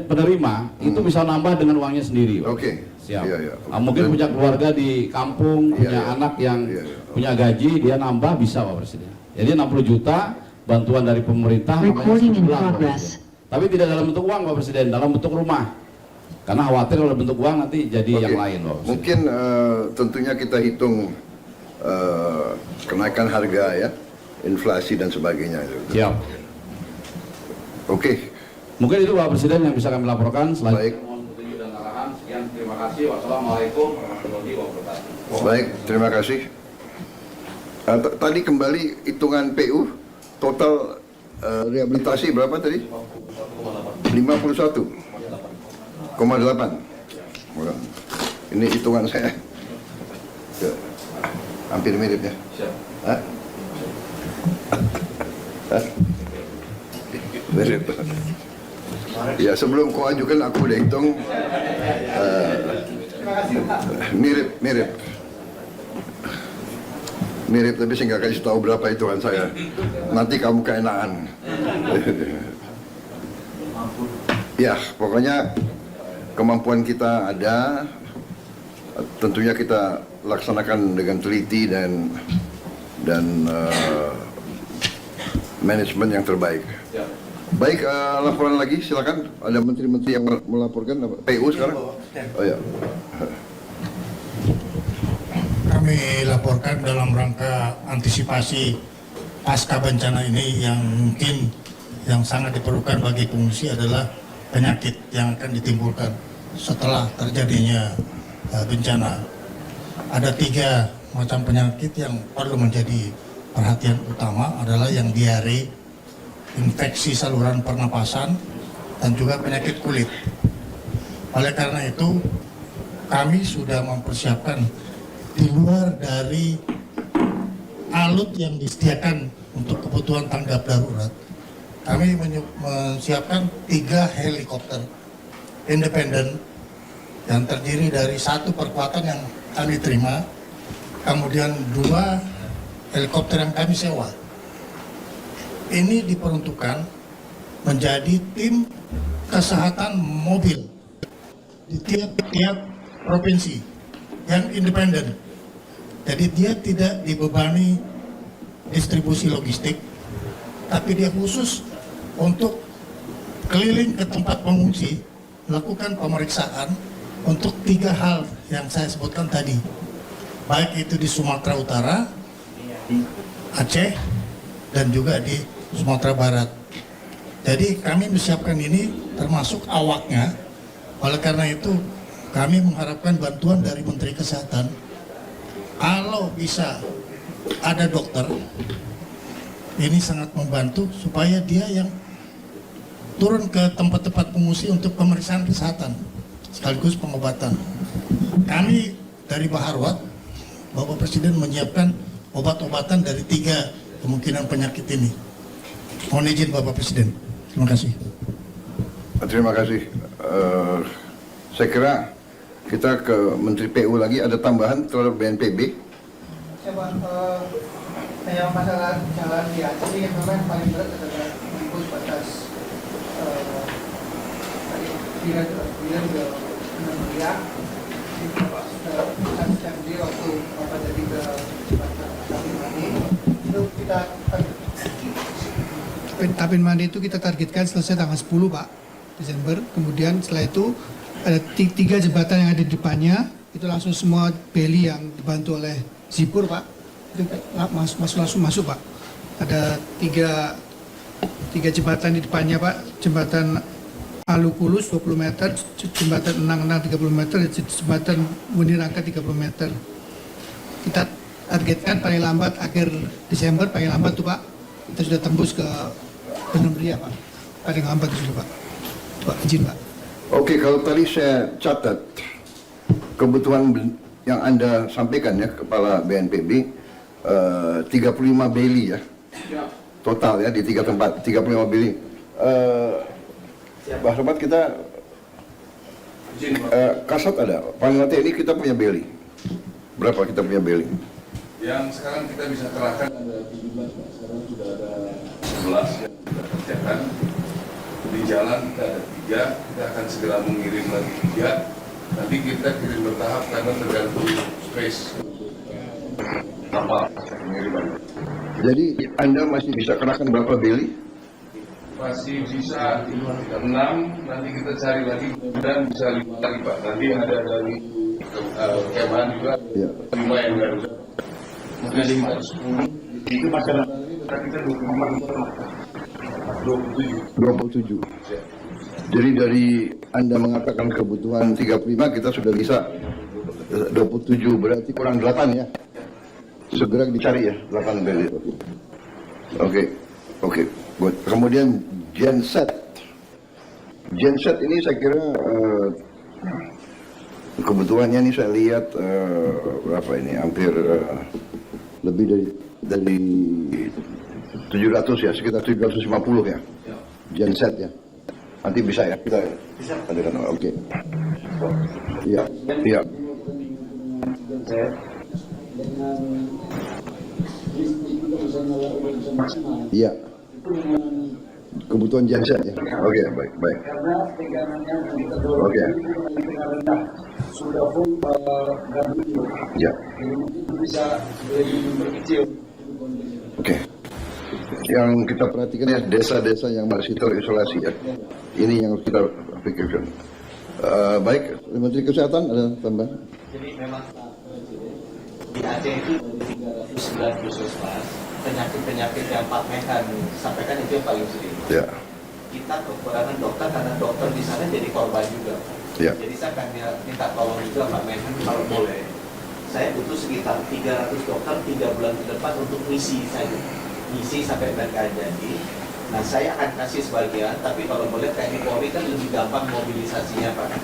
penerima itu bisa nambah dengan uangnya sendiri Pak. Oke. Siap. Iya, iya. Mungkin Dan- punya keluarga di kampung, Iya, punya iya. anak yang Iya, iya. punya gaji, dia nambah bisa Pak Presiden. Jadi 60 juta bantuan dari pemerintah namanya Recording in sebulan, Pak progress. Presiden. Tapi tidak dalam bentuk uang Pak Presiden, dalam bentuk rumah. Karena khawatir kalau bentuk uang nanti jadi Oke. yang lain Pak Presiden. Mungkin tentunya kita hitung kenaikan harga ya, inflasi dan sebagainya. Siap. Oke. Mungkin itu Pak Presiden yang bisa kami laporkan. Baik. Selanjutnya mohon petunjuk dan arahan. Sekian, terima kasih. Wassalamualaikum warahmatullahi wabarakatuh. Baik, terima kasih. Tadi kembali hitungan PU total rehabilitasi berapa tadi? 51,8. Ini hitungan saya. Ya, hampir mirip ya. Hah? Hah? Mirip. Ya sebelum kau ajukan aku udah hitung. Mirip tapi saya nggak kasih tahu berapa hitungan saya. Nanti kamu keenaan. Ya pokoknya kemampuan kita ada. Tentunya kita laksanakan dengan teliti dan manajemen yang terbaik. Baik, laporan lagi silakan. Ada menteri-menteri yang melaporkan apa? PU sekarang? Oh ya. Kami laporkan dalam rangka antisipasi pasca bencana ini yang mungkin yang sangat diperlukan bagi pengungsi adalah penyakit yang akan ditimbulkan setelah terjadinya bencana. Ada 3 macam penyakit yang perlu menjadi perhatian utama adalah yang diare, infeksi saluran pernapasan, dan juga penyakit kulit. Oleh karena itu, kami sudah mempersiapkan di luar dari alut yang disediakan untuk kebutuhan tanggap darurat. Kami menyiapkan 3 helikopter independen yang terdiri dari 1 perkuatan yang kami terima, kemudian 2 helikopter yang kami sewa. Ini diperuntukkan menjadi tim kesehatan mobil di tiap-tiap provinsi yang independen. Jadi dia tidak dibebani distribusi logistik, tapi dia khusus untuk keliling ke tempat pengungsi, melakukan pemeriksaan untuk 3 hal yang saya sebutkan tadi, baik itu di Sumatera Utara, Aceh, dan juga di Sumatera Barat. Jadi kami menyiapkan ini termasuk awaknya. Oleh karena itu kami mengharapkan bantuan dari Menteri Kesehatan. Kalau bisa ada dokter, ini sangat membantu supaya dia yang turun ke tempat-tempat pengungsi untuk pemeriksaan kesehatan sekaligus pengobatan. Kami dari Baharwat, Bapak Presiden menyiapkan obat-obatan dari 3 kemungkinan penyakit ini. Mohon izin Bapak Presiden. Terima kasih. Terima kasih. Saya kira kita ke Menteri PU lagi. Ada tambahan terhadap BNPB? Yang masalah jalan di Aceh yang memang paling berat adalah menembus batas bila ke Indonesia. Saya sendiri waktu Bapak jadi ke Tapin Mandi itu kita Tapin Mandi itu kita targetkan selesai tanggal 10 Pak Desember. Kemudian setelah itu ada 3 jembatan yang ada di depannya itu langsung semua beli yang dibantu oleh Zipur Pak itu langsung masuk Pak. Ada 3 jembatan di depannya Pak, jembatan Alukulus 20 meter, jembatan Enang-Enang 30 meter, jembatan Munirangka 30 meter. Kita targetkan paling lambat akhir Desember, paling lambat tuh Pak, kita sudah tembus ke Benung Ria Pak, paling lambat itu Pak. Pak izin Pak. Oke, kalau tadi saya catat kebutuhan yang Anda sampaikan ya, Kepala BNPB, 35 beli ya, total ya di 3 tempat, 35 beli. Pak Sobat, kita Kasat ada, Panglima TNI kita punya beli. Berapa kita punya beli? Yang sekarang kita bisa kerahkan ada 17, Pak. Sekarang sudah ada 11 yang kita kerjakan. Di jalan kita ada 3, kita akan segera mengirim lagi 3. Nanti kita kirim bertahap karena tergantung space kapal pengiriman. Jadi Anda masih bisa kerahkan berapa beli? Masih bisa 6, nanti kita cari lagi dan bisa 5 lagi, Pak. Nanti ada dari Kemhan juga, Ya. 5 yang baru. Mungkin 5 atau 10. Itu masalah kita 27. Jadi dari Anda mengatakan kebutuhan 35, kita sudah bisa 27, berarti kurang 8 ya. Segera dicari ya, 8 beli. Oke. Good. Kemudian genset. Genset ini saya kira kebutuhannya ini saya lihat berapa ini, hampir lebih dari 700 ya, sekitar 750 ya. Genset ya. Nanti bisa ya kita adakan. Oke. Iya. Iya. Kebutuhan genset ya. Oke, baik. Oke. Ya. Oke. Yang kita perhatikan ya, desa-desa yang masih terisolasi ya. Ini yang kita pikirkan. Baik, Menteri Kesehatan ada tambahan? Jadi memang di Aceh itu 309 puskesmas, penyakit-penyakit yang Pak Menhan sampaikan itu yang paling sering. Ya. Kita kekurangan dokter karena dokter di sana jadi korban juga. Ya. Jadi saya akan minta tolong juga Pak Menhan kalau boleh. Saya butuh sekitar 300 dokter 3 bulan ke depan untuk misi saja. Misi sampai mereka jadi. Nah, saya akan kasih sebagian, tapi kalau boleh TNI Polri kan lebih gampang mobilisasinya, Pak.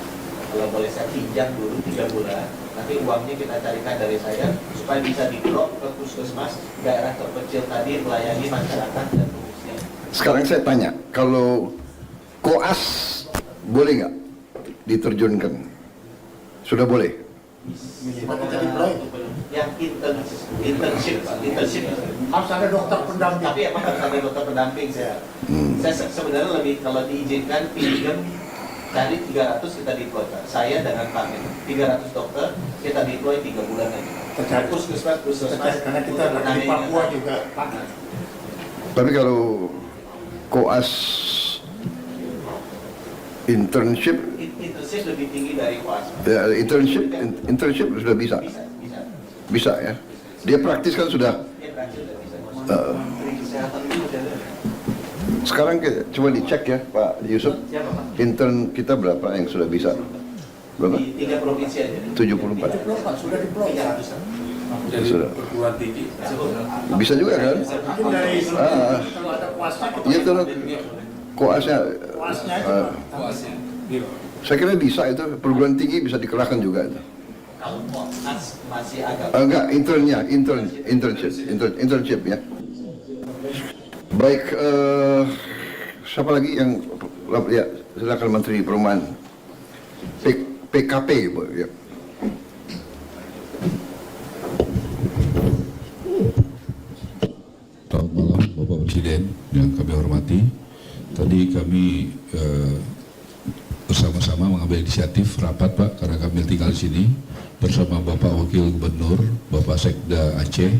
Kalau boleh saya pinjam dulu 3 bulan, nanti uangnya kita carikan dari saya supaya bisa di-drop ke puskesmas daerah terpencil tadi melayani masyarakat dan pengungsian. Sekarang saya tanya, kalau koas boleh nggak diterjunkan? Sudah boleh? Yang internship Harus ada dokter pendamping. tapi emang harus ada dokter pendamping saya. Saya sebenarnya lebih kalau diizinkan pinjam cari 300 kita deploy. Saya dengan Pak Men 300 dokter kita deploy 3 bulan lagi. Puskesmas Karena kita di Papua juga. Tapi kalau koas internship lebih tinggi dari koas. ya, internship sudah bisa. Bisa ya. Dia praktis kan sudah. Sekarang coba dicek ya Pak Yusuf. Intern kita berapa yang sudah bisa? Berapa? Di 3 provinsi aja. 74. Sudah deploy. 300-an. Sudah. perguruan tinggi. Bisa juga kan? Mungkin dari kalau ada kuasnya kita Iya tuh koasnya. Saya kira bisa itu, perguruan tinggi bisa dikerahkan juga itu. Kalau koas masih agak Enggak, internship ya. Baik, siapa lagi yang ya, silakan Menteri Perumahan. PKP ya. Selamat malam Bapak Presiden yang kami hormati. Tadi kami bersama-sama mengambil inisiatif rapat Pak, karena kami tinggal di sini bersama Bapak Wakil Gubernur, Bapak Sekda Aceh,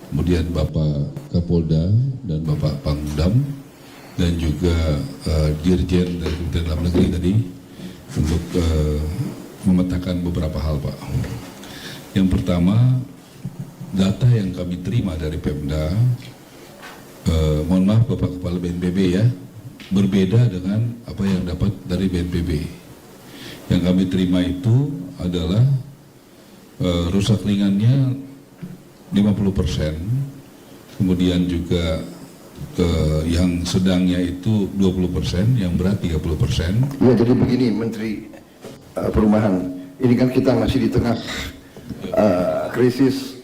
kemudian Bapak Kapolda dan Bapak Pangdam, dan juga Dirjen dari Kementerian Dalam Negeri tadi untuk memetakan beberapa hal Pak. Yang pertama, data yang kami terima dari Pemda, mohon maaf Bapak Kepala BNPB ya, berbeda dengan apa yang dapat dari BNPB. Yang kami terima itu adalah rusak ringannya 50%, kemudian juga yang sedangnya itu 20%, yang berat 30%. Ya, jadi begini Menteri Perumahan, ini kan kita masih di tengah krisis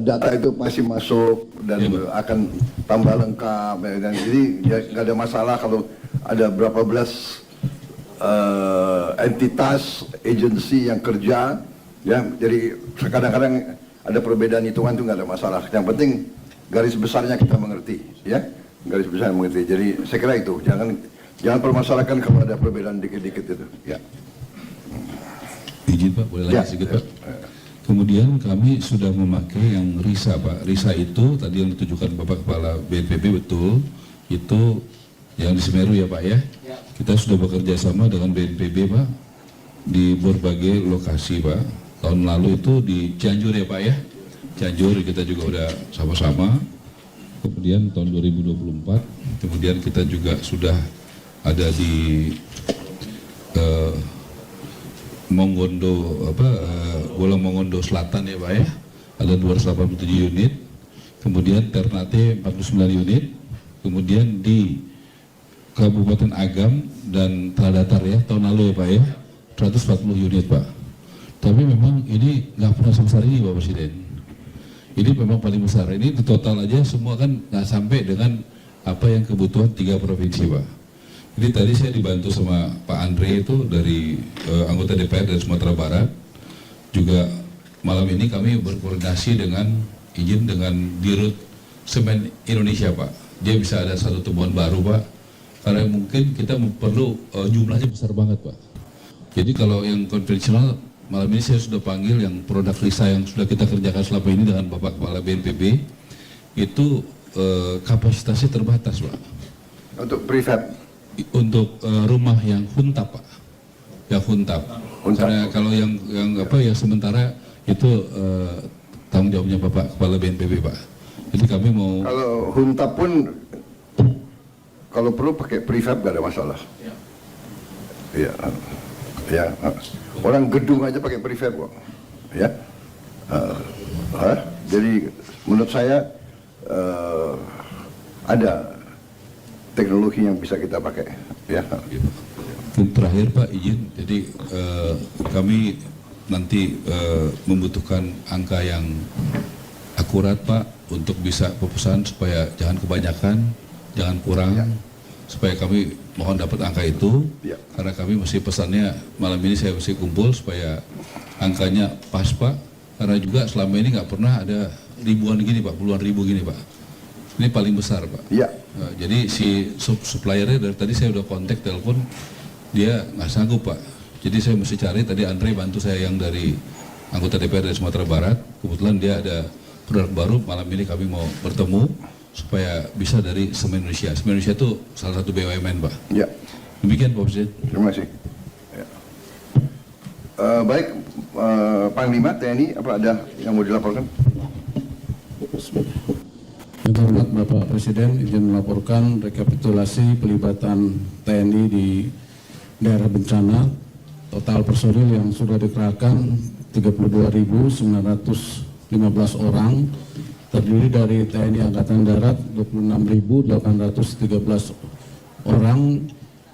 data itu masih masuk dan akan tambah lengkap dan jadi nggak ada masalah kalau ada berapa belas entitas agensi yang kerja ya, jadi kadang-kadang ada perbedaan hitungan itu nggak ada masalah, yang penting garis besarnya kita mengerti ya, garis besarnya mengerti. Jadi saya kira itu jangan permasalahkan kalau ada perbedaan dikit-dikit itu ya. Izin Pak, boleh lagi sedikit Pak? Kemudian kami sudah memakai yang RISA Pak. RISA itu tadi yang ditujukan Bapak Kepala BNPB betul, itu yang di Semeru ya Pak ya. Kita sudah bekerja sama dengan BNPB Pak di berbagai lokasi Pak. Tahun lalu itu di Cianjur ya Pak ya. Cianjur kita juga udah sama-sama. Kemudian tahun 2024, kemudian kita juga sudah ada di Mongondo Bolang Mongondo Selatan ya Pak ya, ada 287 unit, kemudian Ternate 49 unit, kemudian di Kabupaten Agam dan Tradatar ya tahun lalu ya Pak ya 140 unit Pak. Tapi memang ini nggak pernah sebesar ini Pak Presiden. Ini memang paling besar. Ini di total aja semua kan nggak sampai dengan apa yang kebutuhan 3 provinsi Pak. Jadi tadi saya dibantu sama Pak Andre itu dari anggota DPR dari Sumatera Barat. Juga malam ini kami berkoordinasi dengan Dirut Semen Indonesia Pak. Dia bisa ada satu temuan baru Pak. Karena mungkin kita perlu jumlahnya besar banget Pak. Jadi kalau yang konvensional malam ini saya sudah panggil yang produk RISA yang sudah kita kerjakan selama ini dengan Bapak Kepala BNPB itu kapasitasnya terbatas Pak. Untuk prefab. Untuk rumah yang huntap Pak, yang huntap. Karena kalau yang sementara itu tanggung jawabnya Bapak Kepala BNPB Pak. Jadi kami mau. Kalau huntap pun kalau perlu pakai prefab gak ada masalah. Iya, ya. Orang gedung aja pakai prefab kok, ya. Jadi menurut saya ada teknologi yang bisa kita pakai ya. Terakhir Pak izin, jadi kami nanti membutuhkan angka yang akurat Pak untuk bisa pemesanan supaya jangan kebanyakan, jangan kurang, supaya kami mohon dapat angka itu karena kami mesti pesannya malam ini saya mesti kumpul supaya angkanya pas Pak, karena juga selama ini nggak pernah ada ribuan gini Pak, puluhan ribu gini Pak. Ini paling besar Pak. Iya. Jadi si suppliernya dari tadi saya udah kontak telepon, dia nggak sanggup Pak. Jadi saya mesti cari, tadi Andre bantu saya yang dari anggota DPR dari Sumatera Barat. Kebetulan dia ada produk baru, malam ini kami mau bertemu supaya bisa dari Semen Indonesia. Semen Indonesia itu salah satu BUMN Pak. Iya. Demikian Pak Presiden. Terima kasih. Ya. Baik, Panglima TNI, apa ada yang mau dilaporkan? Yang hormat Bapak Presiden, izin melaporkan rekapitulasi pelibatan TNI di daerah bencana. Total personil yang sudah dikerahkan 32.915 orang, terdiri dari TNI Angkatan Darat 26.813 orang,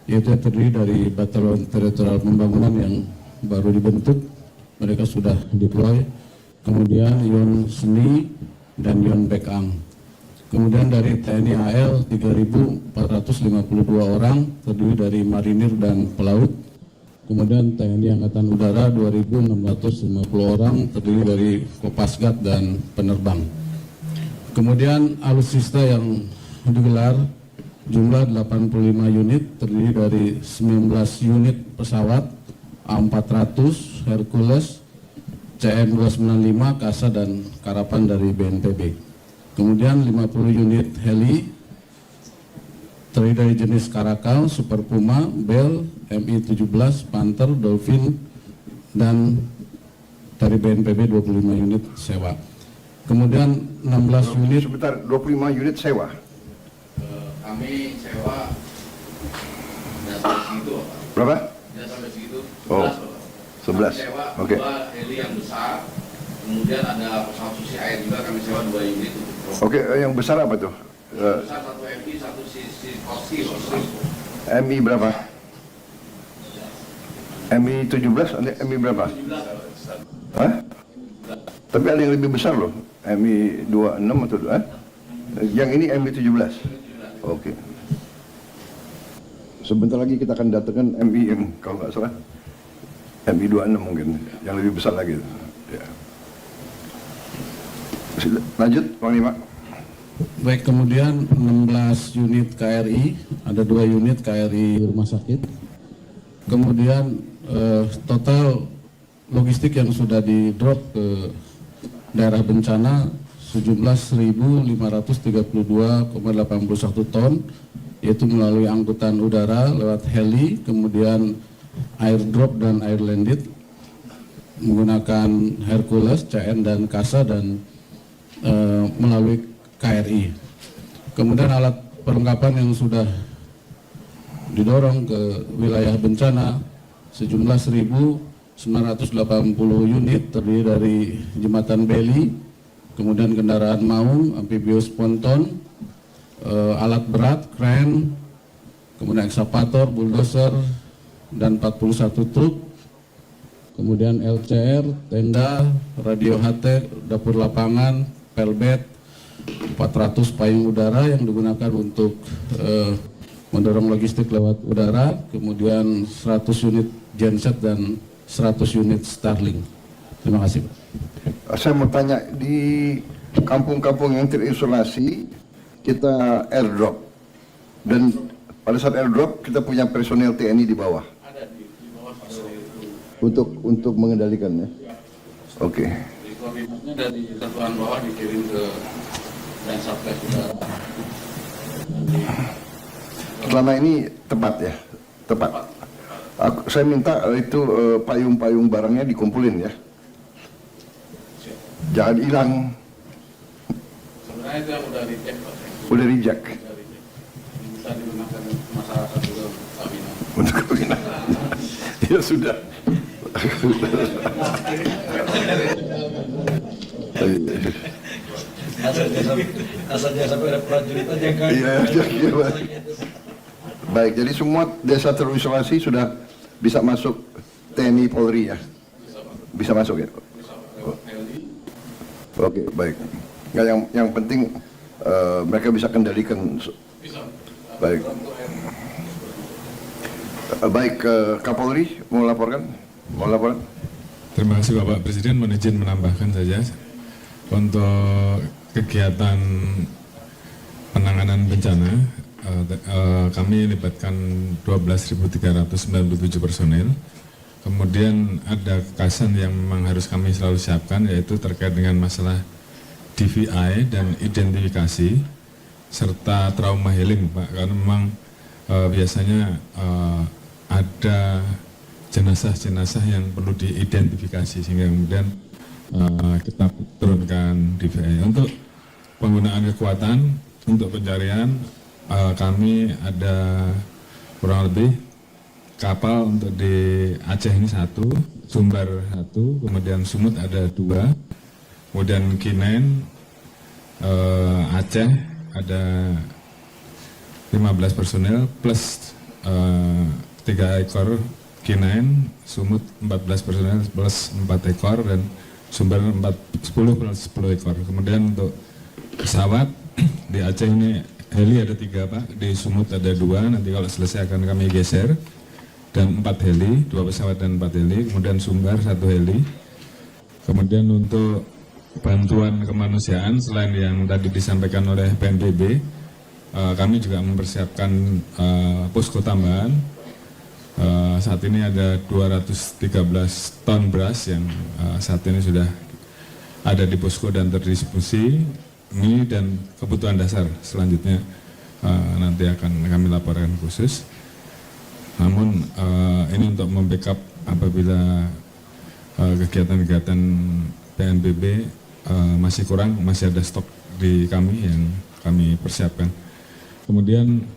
yaitu terdiri dari Batalion Teritorial Pembangunan yang baru dibentuk, mereka sudah deploy, kemudian Yon Seni dan Yon Bekang. Kemudian dari TNI AL 3.452 orang, terdiri dari marinir dan pelaut. Kemudian TNI Angkatan Udara 2.650 orang, terdiri dari Kopasgat dan penerbang. Kemudian alutsista yang digelar jumlah 85 unit, terdiri dari 19 unit pesawat A400, Hercules, CN-295, Kasa dan Karapan dari BNPB. Kemudian 50 unit heli terdiri dari jenis Karakal, Super Puma, Bell, Mi-17, Panther, Dolphin, dan dari BNPB 25 unit sewa. Kemudian 16 unit. Sebentar, 25 unit sewa. Kami sewa tidak sampai segitu. Berapa? Tidak sampai segitu. 11. Oke. 2 heli yang besar. Kemudian ada pesawat susi air juga kami sewa 2 unit. Oke, yang besar apa tuh? Besar 1 MI, 1 Koski. MI berapa? MI 17, MI berapa? Hah? Tapi ada yang lebih besar loh, MI 26 atau yang ini MI 17. Oke. Sebentar lagi kita akan datangkan MI yang kalau nggak salah MI 26 mungkin, yang lebih besar lagi. Ya. Lanjut, Panglima. Baik, kemudian 16 unit KRI, ada 2 unit KRI rumah sakit. Kemudian total logistik yang sudah di drop ke daerah bencana sejumlah 1.532,81 ton, yaitu melalui angkutan udara lewat heli, kemudian airdrop dan airlanded menggunakan Hercules, CN dan KASA, dan melalui KRI. Kemudian alat perlengkapan yang sudah didorong ke wilayah bencana sejumlah 1.980 unit, terdiri dari jembatan beli, kemudian kendaraan maung, amfibius ponton, alat berat, kren, kemudian ekskavator, bulldozer, dan 41 truk, kemudian LCR, tenda, radio HT, dapur lapangan, pelbet, 400 payung udara yang digunakan untuk mendorong logistik lewat udara, kemudian 100 unit genset dan 100 unit Starlink. Terima kasih, Pak. Saya mau tanya, di kampung-kampung yang terisolasi kita airdrop, dan pada saat airdrop kita punya personel TNI di bawah. Ada di bawah untuk mengendalikannya. Oke. Di koordinatnya dari satuan bawah dikirim ke dan Satgas Udara. Selama ini tepat ya, tepat. Saya minta itu payung-payung barangnya dikumpulin ya, jangan hilang. Sebenarnya itu yang udah dicek, Pak. Udah reject. Bisa digunakan masyarakat juga Untuk kawinan. Ya sudah. Asal jangan sampai ada prajurit aja kan. Iya. Baik, jadi semua desa terisolasi sudah bisa masuk TNI Polri ya? Bisa masuk ya? Oke, baik. Nggak, yang penting mereka bisa kendalikan. Baik. Baik, Kapolri mau laporkan? Terima kasih Bapak Presiden. Mohon izin menambahkan saja untuk kegiatan penanganan bencana. Kami libatkan 12.397 personel. Kemudian ada kekasan yang memang harus kami selalu siapkan, yaitu terkait dengan masalah DVI dan identifikasi serta trauma healing, Pak. Karena memang biasanya ada jenazah-jenazah yang perlu diidentifikasi, sehingga kemudian kita turunkan DVI. Untuk penggunaan kekuatan untuk pencarian, kami ada kurang lebih kapal untuk di Aceh ini 1, Sumbar 1, kemudian Sumut ada 2, kemudian K9 Aceh ada 15 personel plus 3 ekor K9, Sumut 14 personel plus 4 ekor, dan Sumber 10 plus 10 ekor. Kemudian untuk pesawat di Aceh ini heli ada 3 Pak, di Sumut ada 2, nanti kalau selesai akan kami geser, dan 4 heli, 2 pesawat dan 4 heli, kemudian Sumbar 1 heli. Kemudian untuk bantuan kemanusiaan, selain yang tadi disampaikan oleh BNPB, kami juga mempersiapkan posko tambahan. Saat ini ada 213 ton beras yang saat ini sudah ada di posko dan terdistribusi. Ini dan kebutuhan dasar selanjutnya nanti akan kami laporkan khusus. Namun ini untuk membackup apabila kegiatan-kegiatan PNBB masih kurang, masih ada stok di kami yang kami persiapkan. Kemudian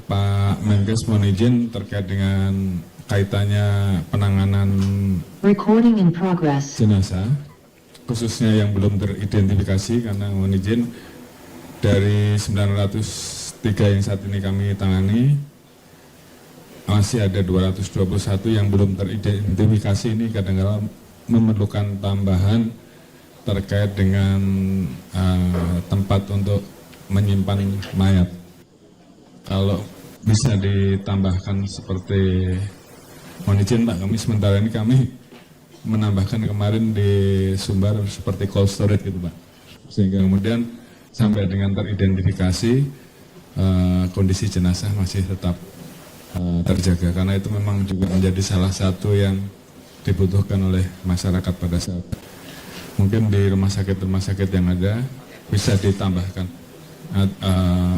Pak Menkes mohon izin terkait dengan kaitannya penanganan jenazah, khususnya yang belum teridentifikasi, karena mohon izin dari 903 yang saat ini kami tangani, masih ada 221 yang belum teridentifikasi. Ini kadang-kadang memerlukan tambahan terkait dengan tempat untuk menyimpan mayat. Kalau bisa ditambahkan seperti, mohon izin Pak, kami sementara ini kami menambahkan kemarin di Sumbar seperti cold storage gitu Pak, sehingga kemudian sampai dengan teridentifikasi kondisi jenazah masih tetap terjaga, karena itu memang juga menjadi salah satu yang dibutuhkan oleh masyarakat pada saat mungkin di rumah sakit yang ada bisa ditambahkan.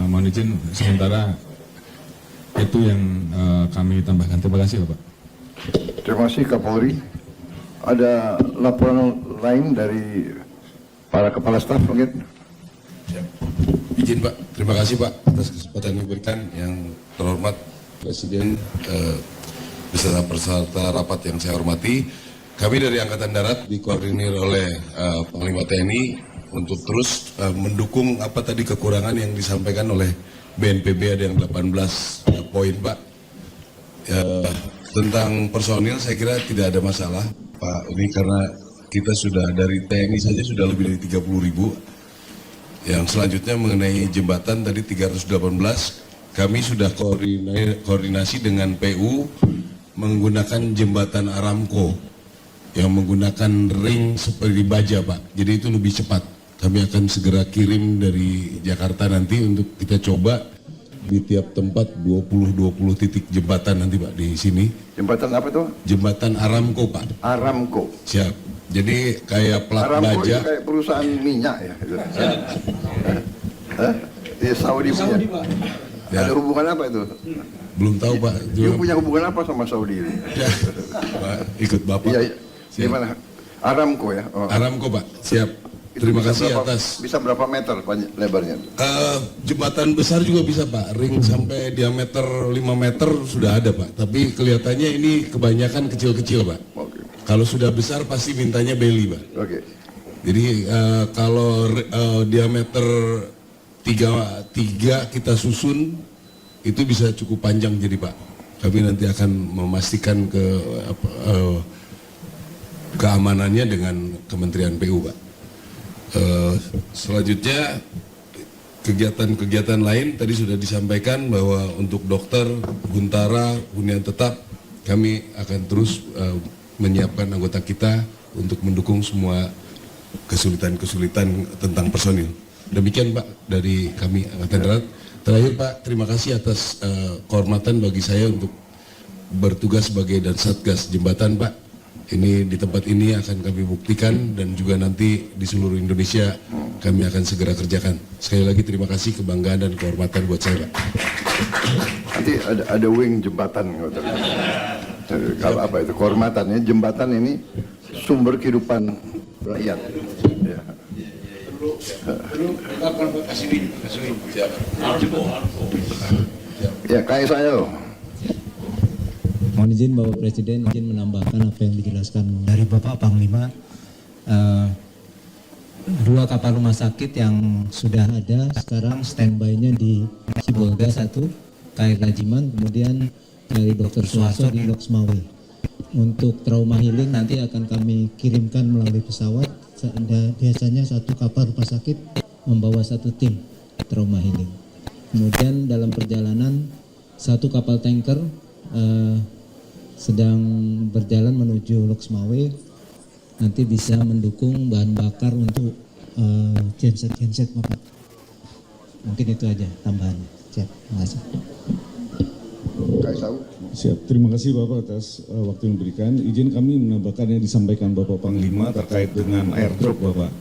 Mohon izin sementara itu yang kami tambahkan. Terima kasih Bapak. Terima kasih Kapolri. Ada laporan lain dari para kepala staf mungkin? Izin Pak, terima kasih Pak atas kesempatan yang diberikan. Yang terhormat Presiden beserta peserta rapat yang saya hormati, kami dari Angkatan Darat dikoordinir oleh Panglima TNI untuk terus mendukung apa tadi kekurangan yang disampaikan oleh BNPB, ada yang 18 poin Pak. Tentang personil saya kira tidak ada masalah Pak, ini karena kita sudah dari TNI saja sudah lebih dari 30.000. Yang selanjutnya mengenai jembatan tadi 318, kami sudah koordinasi dengan PU menggunakan jembatan Aramco yang menggunakan ring seperti baja Pak, jadi itu lebih cepat. Kami akan segera kirim dari Jakarta nanti untuk kita coba di tiap tempat 20 titik jembatan nanti Pak di sini. Jembatan apa itu? Jembatan Aramco Pak. Aramco. Siap. Jadi kayak plat Aramco baja. itu kayak perusahaan minyak ya. Di Saudi punya. Ya. Ada hubungan apa itu? Belum tahu Pak. Dia punya hubungan apa sama Saudi ini? Ya, Pak, ikut Bapak. Iya, gimana? Aramco ya? Oh. Aramco Pak, siap. Terima kasih atas. Bisa berapa meter lebarnya? Jembatan besar juga bisa Pak, ring sampai diameter 5 meter sudah ada Pak. Tapi kelihatannya ini kebanyakan kecil-kecil Pak. Oke. Kalau sudah besar pasti mintanya beli Pak. Oke. Jadi kalau diameter 3 kita susun itu bisa cukup panjang jadi Pak. Kami nanti akan memastikan keamanannya dengan Kementerian PU Pak. Selanjutnya kegiatan-kegiatan lain tadi sudah disampaikan bahwa untuk dokter, Guntara, hunian tetap kami akan terus menyiapkan anggota kita untuk mendukung semua kesulitan-kesulitan tentang personil. Demikian Pak dari kami Angkatan Darat. Terakhir Pak, terima kasih atas kehormatan bagi saya untuk bertugas sebagai dan Satgas Jembatan Pak. Ini di tempat ini akan kami buktikan dan juga nanti di seluruh Indonesia kami akan segera kerjakan. Sekali lagi terima kasih, kebanggaan dan kehormatan buat saya Pak. Nanti ada wing jembatan. Kalau apa itu kehormatannya, jembatan ini sumber kehidupan rakyat. Ya. Ya kayak saya loh. Mohon izin Bapak Presiden izin menambahkan apa yang dijelaskan dari Bapak Panglima. 2 kapal rumah sakit yang sudah ada sekarang standby-nya di Sibolga 1, KRI Rajiman, kemudian dari Dr. Suharto di Loksmawe. Untuk trauma healing nanti akan kami kirimkan melalui pesawat. Biasanya 1 kapal rumah sakit membawa 1 tim trauma healing. Kemudian dalam perjalanan 1 kapal tanker sedang berjalan menuju Loksmawe, nanti bisa mendukung bahan bakar untuk genset Bapak. Mungkin itu aja tambahannya. Siap, terima kasih. Siap, terima kasih Bapak atas waktu yang diberikan. Izin kami menambahkan yang disampaikan Bapak Panglima terkait dengan airdrop Bapak.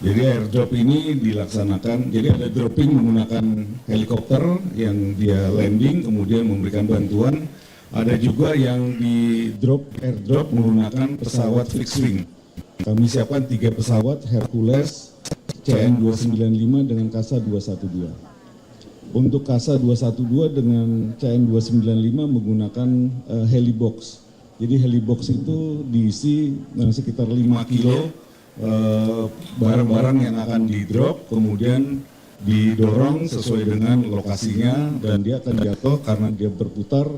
Jadi airdrop ini dilaksanakan, jadi ada dropping menggunakan helikopter yang dia landing kemudian memberikan bantuan. Ada juga yang di airdrop menggunakan pesawat fixed wing. Kami siapkan 3 pesawat Hercules CN-295 dengan Kasa 212. Untuk Kasa 212 dengan CN-295 menggunakan helibox. Jadi helibox itu diisi sekitar 5 kilo barang-barang yang akan di drop, kemudian didorong sesuai dengan lokasinya dan dia akan jatuh karena dia berputar.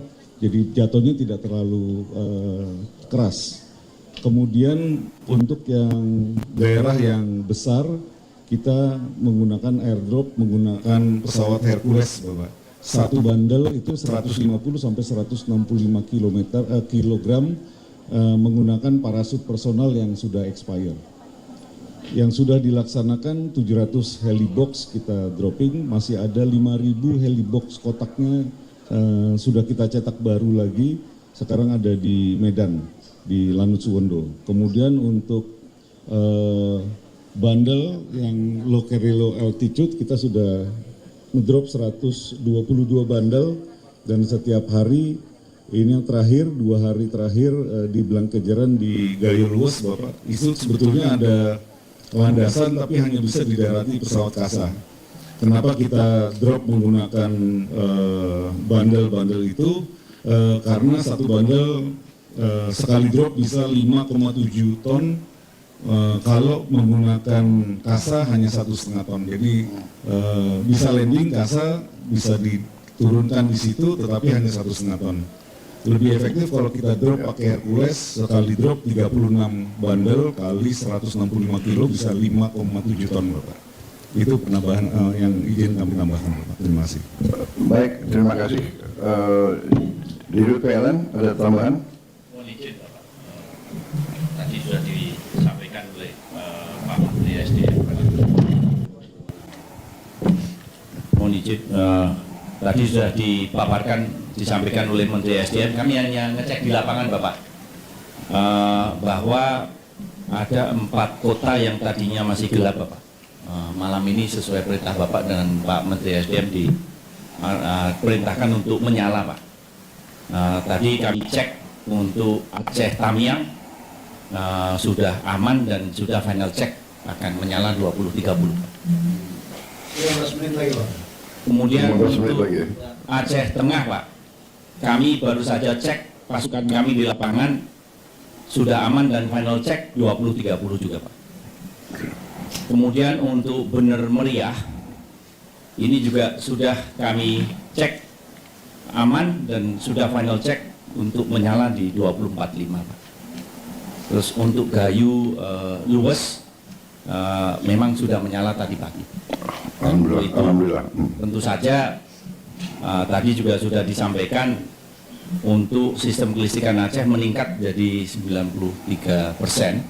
Jadi jatuhnya tidak terlalu keras. Kemudian untuk yang daerah yang besar, kita menggunakan airdrop, menggunakan pesawat Hercules, Bapak. Satu bandel itu 150 sampai 165 kilogram menggunakan parasut personal yang sudah expire. Yang sudah dilaksanakan 700 helibox kita dropping, masih ada 5.000 helibox kotaknya sudah kita cetak baru lagi, sekarang ada di Medan, di Lanut Suwondo. Kemudian untuk bandel yang low carry low altitude kita sudah ngedrop 122 bandel, dan setiap hari ini yang terakhir 2 hari terakhir di Blangkejeran di Gayo Luas, Bapak, itu sebetulnya ada landasan tapi hanya bisa didarati pesawat kasa. Kenapa kita drop menggunakan bandel-bandel itu? Karena satu bandel sekali drop bisa 5,7 ton. Kalau menggunakan kasa hanya 1,5 ton, jadi bisa landing kasa, bisa diturunkan di situ, tetapi hanya 1,5 ton. Lebih efektif kalau kita drop pakai Hercules, sekali drop 36 bandel kali 165 kilo bisa 5,7 ton, Bapak. Itu penambahan yang izin kami tambahkan, Bapak. Terima kasih. Baik, terima kasih. Di Dirut PLN ada tambahan? Mohon izin, Bapak. Tadi sudah disampaikan oleh Pak Menteri SDM. Mohon izin, tadi sudah disampaikan oleh Menteri SDM. Kami hanya ngecek di lapangan, Bapak, bahwa ada 4 kota yang tadinya masih gelap, Bapak. Malam ini sesuai perintah Bapak dengan Pak Menteri SDM diperintahkan untuk menyala, Pak. Tadi kami cek untuk Aceh Tamiang sudah aman dan sudah final check akan menyala 20.30. 15 menit lagi, Pak. Kemudian untuk Aceh Tengah, Pak, kami baru saja cek pasukan kami di lapangan sudah aman dan final check 20.30 juga, Pak. Kemudian untuk Bener Meriah ini juga sudah kami cek aman dan sudah final check untuk menyala di 24.5, Pak. Terus untuk Gayo Luas memang sudah menyala tadi pagi. Alhamdulillah. Tentu saja tadi juga sudah disampaikan untuk sistem kelistrikan Aceh meningkat jadi 93%.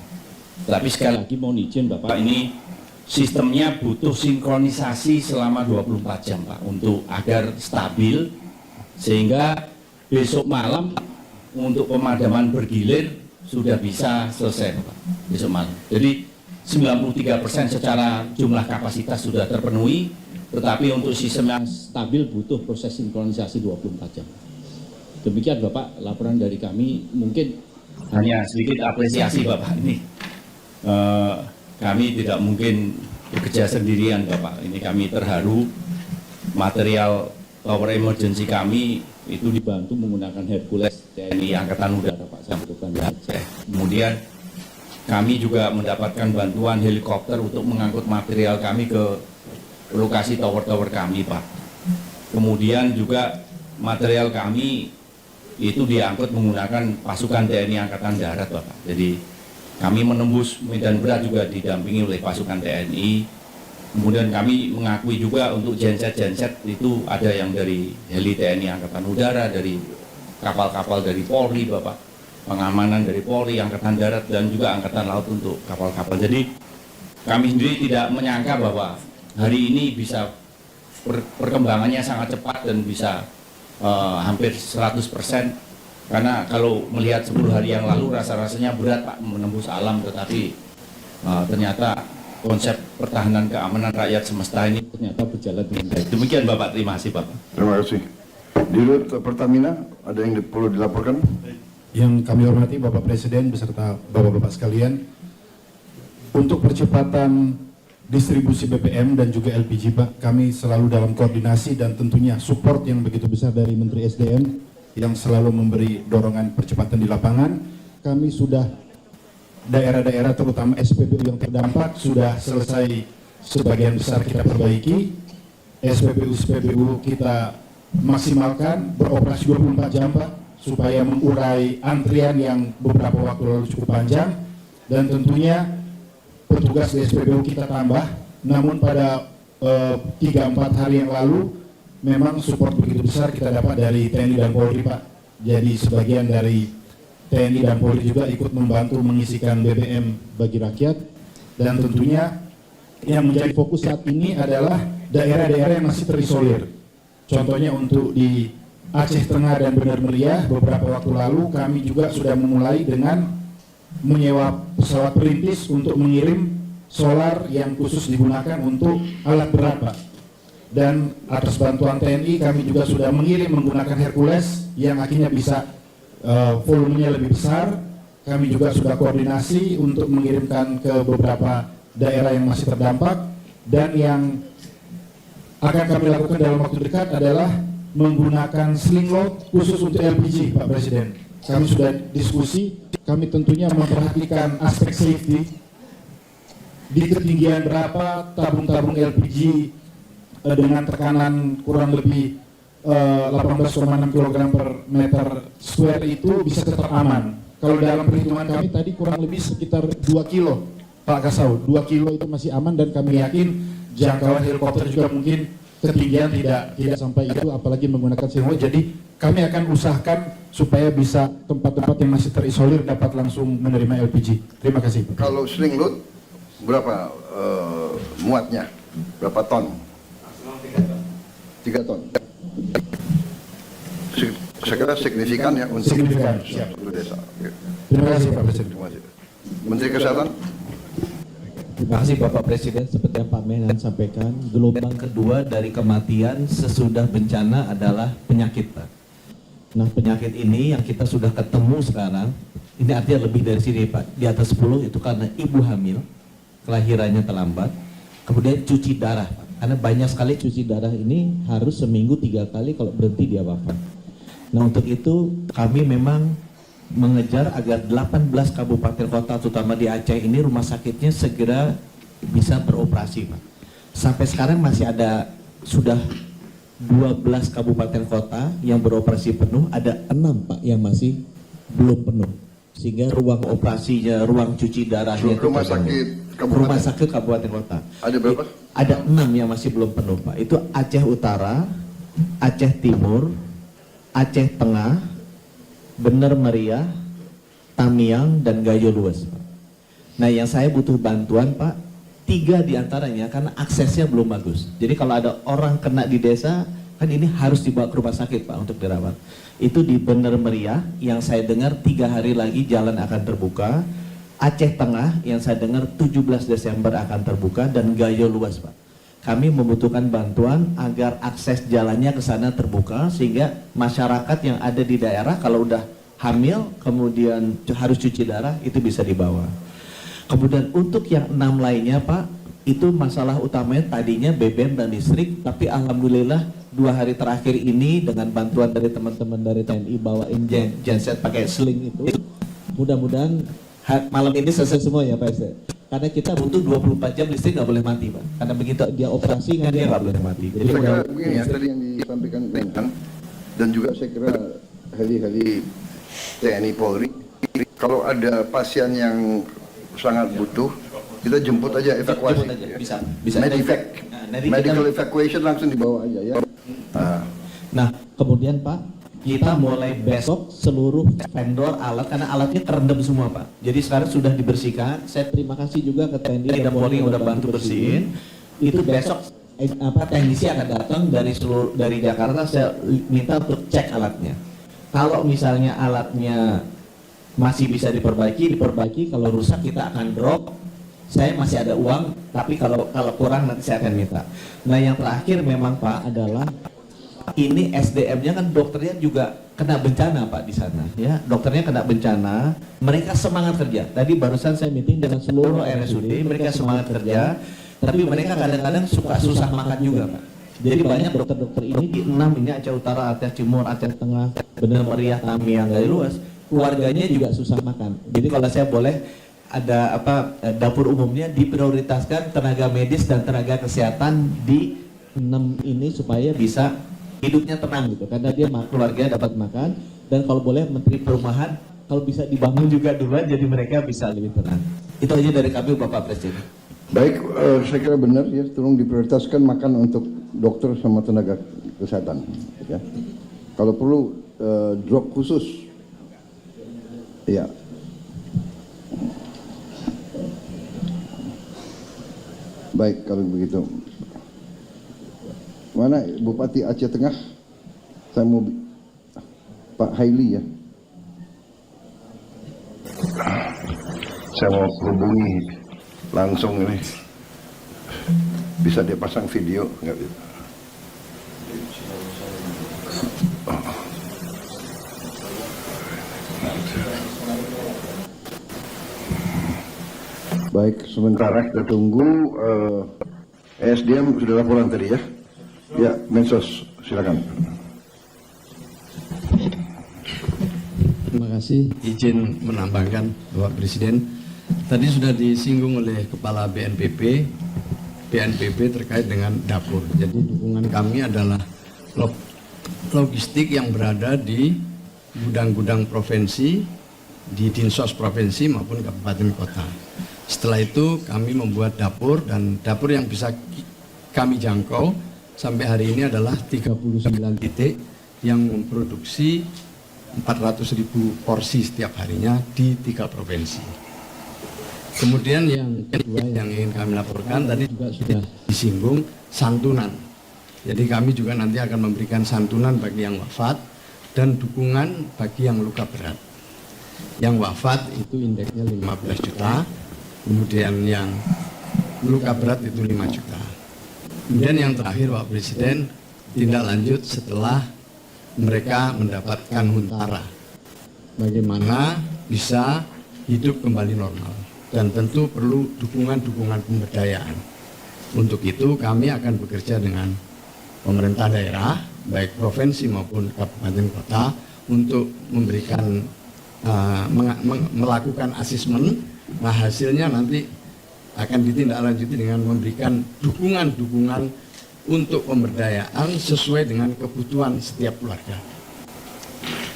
Tapi sekali lagi mohon izin Bapak, ini sistemnya butuh sinkronisasi selama 24 jam, Pak, untuk agar stabil sehingga besok malam untuk pemadaman bergilir sudah bisa selesai, Pak, besok malam. Jadi 93% secara jumlah kapasitas sudah terpenuhi, tetapi untuk sistem yang stabil butuh proses sinkronisasi 24 jam. Demikian Bapak laporan dari kami. Mungkin hanya sedikit apresiasi Bapak ini. Kami tidak mungkin bekerja sendirian, Bapak. Ini kami terharu. Material tower emergency kami itu dibantu menggunakan Hercules TNI Angkatan Udara, Pak, Sambutan Aceh. Kemudian kami juga mendapatkan bantuan helikopter untuk mengangkut material kami ke lokasi tower-tower kami, Pak. Kemudian juga material kami itu diangkut menggunakan pasukan TNI Angkatan Darat, Bapak. Jadi kami menembus medan berat juga didampingi oleh pasukan TNI. Kemudian kami mengakui juga untuk genset itu ada yang dari heli TNI Angkatan Udara, dari kapal-kapal dari Polri, Bapak. Pengamanan dari Polri, Angkatan Darat, dan juga Angkatan Laut untuk kapal-kapal. Jadi kami sendiri tidak menyangka bahwa hari ini bisa perkembangannya sangat cepat dan bisa hampir 100%. Karena kalau melihat 10 hari yang lalu rasa-rasanya berat, Pak, menembus alam, tetapi ternyata konsep pertahanan keamanan rakyat semesta ini ternyata berjalan dengan baik. Demikian Bapak, terima kasih Bapak. Terima kasih. Dirut Pertamina, ada yang perlu dilaporkan? Yang kami hormati Bapak Presiden beserta Bapak-Bapak sekalian, untuk percepatan distribusi BBM dan juga LPG, Pak, kami selalu dalam koordinasi dan tentunya support yang begitu besar dari Menteri SDM yang selalu memberi dorongan percepatan di lapangan. Kami sudah daerah-daerah terutama SPBU yang terdampak sudah selesai sebagian besar kita perbaiki. SPBU kita maksimalkan beroperasi 24 jam, Pak. supaya mengurai antrian yang beberapa waktu lalu cukup panjang, dan tentunya petugas di SPBU kita tambah. Namun pada 3-4 hari yang lalu memang support begitu besar kita dapat dari TNI dan Polri, Pak. Jadi sebagian dari TNI dan Polri juga ikut membantu mengisikan BBM bagi rakyat, dan tentunya yang menjadi fokus saat ini adalah daerah-daerah yang masih terisolir. Contohnya untuk di Aceh Tengah dan Bener Meriah, beberapa waktu lalu kami juga sudah memulai dengan menyewa pesawat perintis untuk mengirim solar yang khusus digunakan untuk alat berat, Pak. Dan atas bantuan TNI kami juga sudah mengirim menggunakan Hercules yang akhirnya bisa volumenya lebih besar. Kami juga sudah koordinasi untuk mengirimkan ke beberapa daerah yang masih terdampak, dan yang akan kami lakukan dalam waktu dekat adalah menggunakan sling load khusus untuk LPG, Pak Presiden. Kami sudah diskusi, kami tentunya memperhatikan aspek safety, di ketinggian berapa tabung-tabung LPG dengan tekanan kurang lebih 18,6 kg per meter square itu bisa tetap aman. Kalau dalam perhitungan kami tadi kurang lebih sekitar 2 kilo, Pak Kasau, 2 kilo itu masih aman, dan kami yakin jangkauan helikopter juga mungkin ketinggian tidak sampai itu, apalagi menggunakan sling. Jadi kami akan usahakan supaya bisa tempat-tempat yang masih terisolir dapat langsung menerima LPG. Terima kasih. Kalau sling load berapa muatnya? Berapa ton? 3 ton. Saya kira signifikan ya untuk seluruh desa. Terima kasih Pak Presiden. Terima kasih. Menteri Kesehatan. Terima kasih Bapak Presiden. Seperti yang Pak Menhan sampaikan, gelombang kedua dari kematian sesudah bencana adalah penyakit, Pak. Nah, penyakit ini yang kita sudah ketemu sekarang, ini artinya lebih dari sini, Pak. Di atas 10 itu karena ibu hamil, kelahirannya terlambat, kemudian cuci darah, Pak. Karena banyak sekali cuci darah ini harus seminggu 3 kali, kalau berhenti dia wafat. Nah, untuk itu kami memang mengejar agar 18 kabupaten kota, terutama di Aceh ini, rumah sakitnya segera bisa beroperasi, Pak. Sampai sekarang masih ada sudah 12 kabupaten kota yang beroperasi penuh, ada 6, Pak, yang masih belum penuh. Sehingga ruang operasinya, ruang cuci darahnya, rumah sakit kabupaten kota. Ada berapa? Ada 6 yang masih belum penuh, Pak. Itu Aceh Utara, Aceh Timur, Aceh Tengah, Bener Meriah, Tamiang, dan Gayo Luas, Pak. Nah, yang saya butuh bantuan, Pak, 3 diantaranya karena aksesnya belum bagus. Jadi kalau ada orang kena di desa, kan ini harus dibawa ke rumah sakit, Pak, untuk dirawat. Itu di Bener Meriah, yang saya dengar 3 hari lagi jalan akan terbuka. Aceh Tengah, yang saya dengar 17 Desember akan terbuka, dan Gayo Luas, Pak. Kami membutuhkan bantuan agar akses jalannya ke sana terbuka, sehingga masyarakat yang ada di daerah kalau udah hamil kemudian harus cuci darah itu bisa dibawa. Kemudian untuk yang 6 lainnya, Pak, itu masalah utamanya tadinya BBM dan listrik, tapi alhamdulillah 2 hari terakhir ini dengan bantuan dari teman-teman dari TNI bawain genset pakai sling itu, mudah-mudahan malam ini selesai semua ya, Pak SD. Karena kita butuh 24 jam listrik, nggak boleh mati, Pak. Karena begitu dia operasi kan dia nggak boleh mati. Jadi saya kira begini ya, tadi yang disampaikan Menhan, dan juga saya kira heli-heli TNI Polri, kalau ada pasien yang sangat butuh, kita jemput aja, evakuasi. Jemput aja, bisa. Medical evacuation langsung dibawa aja ya. Nah, kemudian Pak, kita mulai besok seluruh vendor alat, karena alatnya terendam semua, Pak. Jadi sekarang sudah dibersihkan. Saya terima kasih juga ke TNI dan Polri yang udah bantu bersihin. Itu besok teknisi akan datang dari Jakarta. Saya minta untuk cek alatnya. Kalau misalnya alatnya masih bisa diperbaiki. Kalau rusak kita akan drop. Saya masih ada uang, tapi kalau kurang nanti saya akan minta. Nah, yang terakhir memang, Pak, adalah ini SDM-nya kan dokternya juga kena bencana, Pak, di sana ya. Dokternya kena bencana, mereka semangat kerja. Tadi barusan saya meeting dengan seluruh RSUD, mereka semangat kerja, tapi mereka kadang-kadang suka susah makan juga, Pak. Jadi banyak dokter-dokter ini di 6 ini, Aceh Utara, Aceh Timur, Aceh Tengah, Bener Meriah, Tamiang, Gayo Luas, keluarganya juga susah makan. Jadi kalau saya boleh ada dapur umumnya diprioritaskan tenaga medis dan tenaga kesehatan di 6 ini supaya bisa hidupnya tenang gitu, karena dia keluarga dapat makan. dan kalau boleh Menteri Perumahan kalau bisa dibangun juga duluan jadi mereka bisa lebih tenang. Itu aja dari kami Bapak Presiden. Baik, saya kira benar ya, tolong diprioritaskan makan untuk dokter sama tenaga kesehatan. Ya. Kalau perlu drop khusus, ya. Baik kalau begitu. Mana Bupati Aceh Tengah? Saya mau Pak Haili ya. Saya mau hubungi langsung ini. Bisa dia pasang video nggak? Baik, sementara kita tunggu. SDM sudah laporan tadi ya. Ya, Mensos, silakan. Terima kasih. Izin menambahkan Bapak Presiden. Tadi sudah disinggung oleh Kepala BNPB terkait dengan dapur. Jadi dukungan kami adalah logistik yang berada di gudang-gudang provinsi, di Dinsos provinsi maupun kabupaten kota. Setelah itu kami membuat dapur, dan dapur yang bisa kami jangkau sampai hari ini adalah 39 titik yang memproduksi 400.000 porsi setiap harinya di 3 provinsi. Kemudian yang kedua yang ingin kami laporkan tadi juga sudah disinggung, santunan. Jadi kami juga nanti akan memberikan santunan bagi yang wafat dan dukungan bagi yang luka berat. Yang wafat itu indeksnya 15 juta, kemudian yang luka berat itu 5 juta. Kemudian yang terakhir Pak Presiden, tindak lanjut setelah mereka mendapatkan huntara, bagaimana bisa hidup kembali normal, dan tentu perlu dukungan-dukungan pemberdayaan. Untuk itu kami akan bekerja dengan pemerintah daerah, baik provinsi maupun kabupaten kota, untuk memberikan melakukan asesmen. Nah, hasilnya nanti akan ditindaklanjuti dengan memberikan dukungan-dukungan untuk pemberdayaan sesuai dengan kebutuhan setiap keluarga.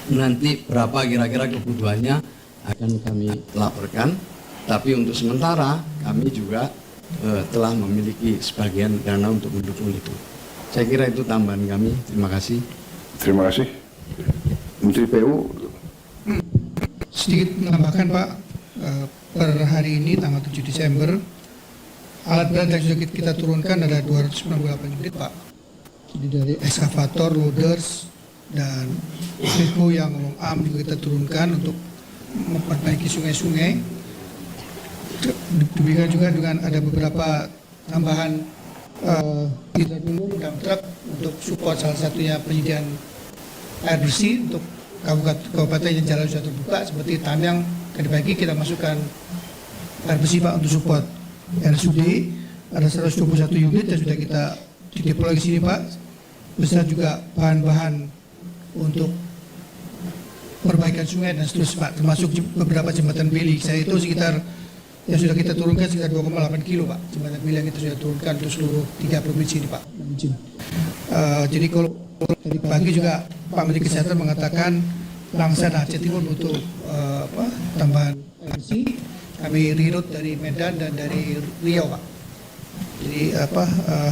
Nanti berapa kira-kira kebutuhannya akan kami laporkan, tapi untuk sementara kami juga telah memiliki sebagian dana untuk mendukung itu. Saya kira itu tambahan kami. Terima kasih. Terima kasih. Menteri PU. Sedikit menambahkan Pak, per hari ini tanggal 7 Desember alat berat yang sudah kita turunkan ada 298 unit Pak. Jadi dari ekskavator, loaders, dan backhoe yang long arm juga kita turunkan untuk memperbaiki sungai-sungai. Demikian juga dengan ada beberapa tambahan tidak minum dan truk untuk support, salah satunya penyediaan air bersih untuk kabupaten yang jalan sudah terbuka seperti Tamiang dan dibagi kita masukkan air bersih Pak untuk support. RSUD ada 121 unit yang sudah kita dideploy di sini Pak, beserta juga bahan-bahan untuk perbaikan sungai dan seterusnya Pak, termasuk beberapa jembatan beli. Saya itu sekitar yang sudah kita turunkan sekitar 2,8 kilo Pak, jembatan beli yang kita sudah turunkan untuk seluruh 3 provinsi ini Pak. Jadi kalau tadi pagi juga Pak Menteri Kesehatan mengatakan Langsa dan Aceh Timur butuh tambahan energi. Kami reroute dari Medan dan dari Riau Pak. Jadi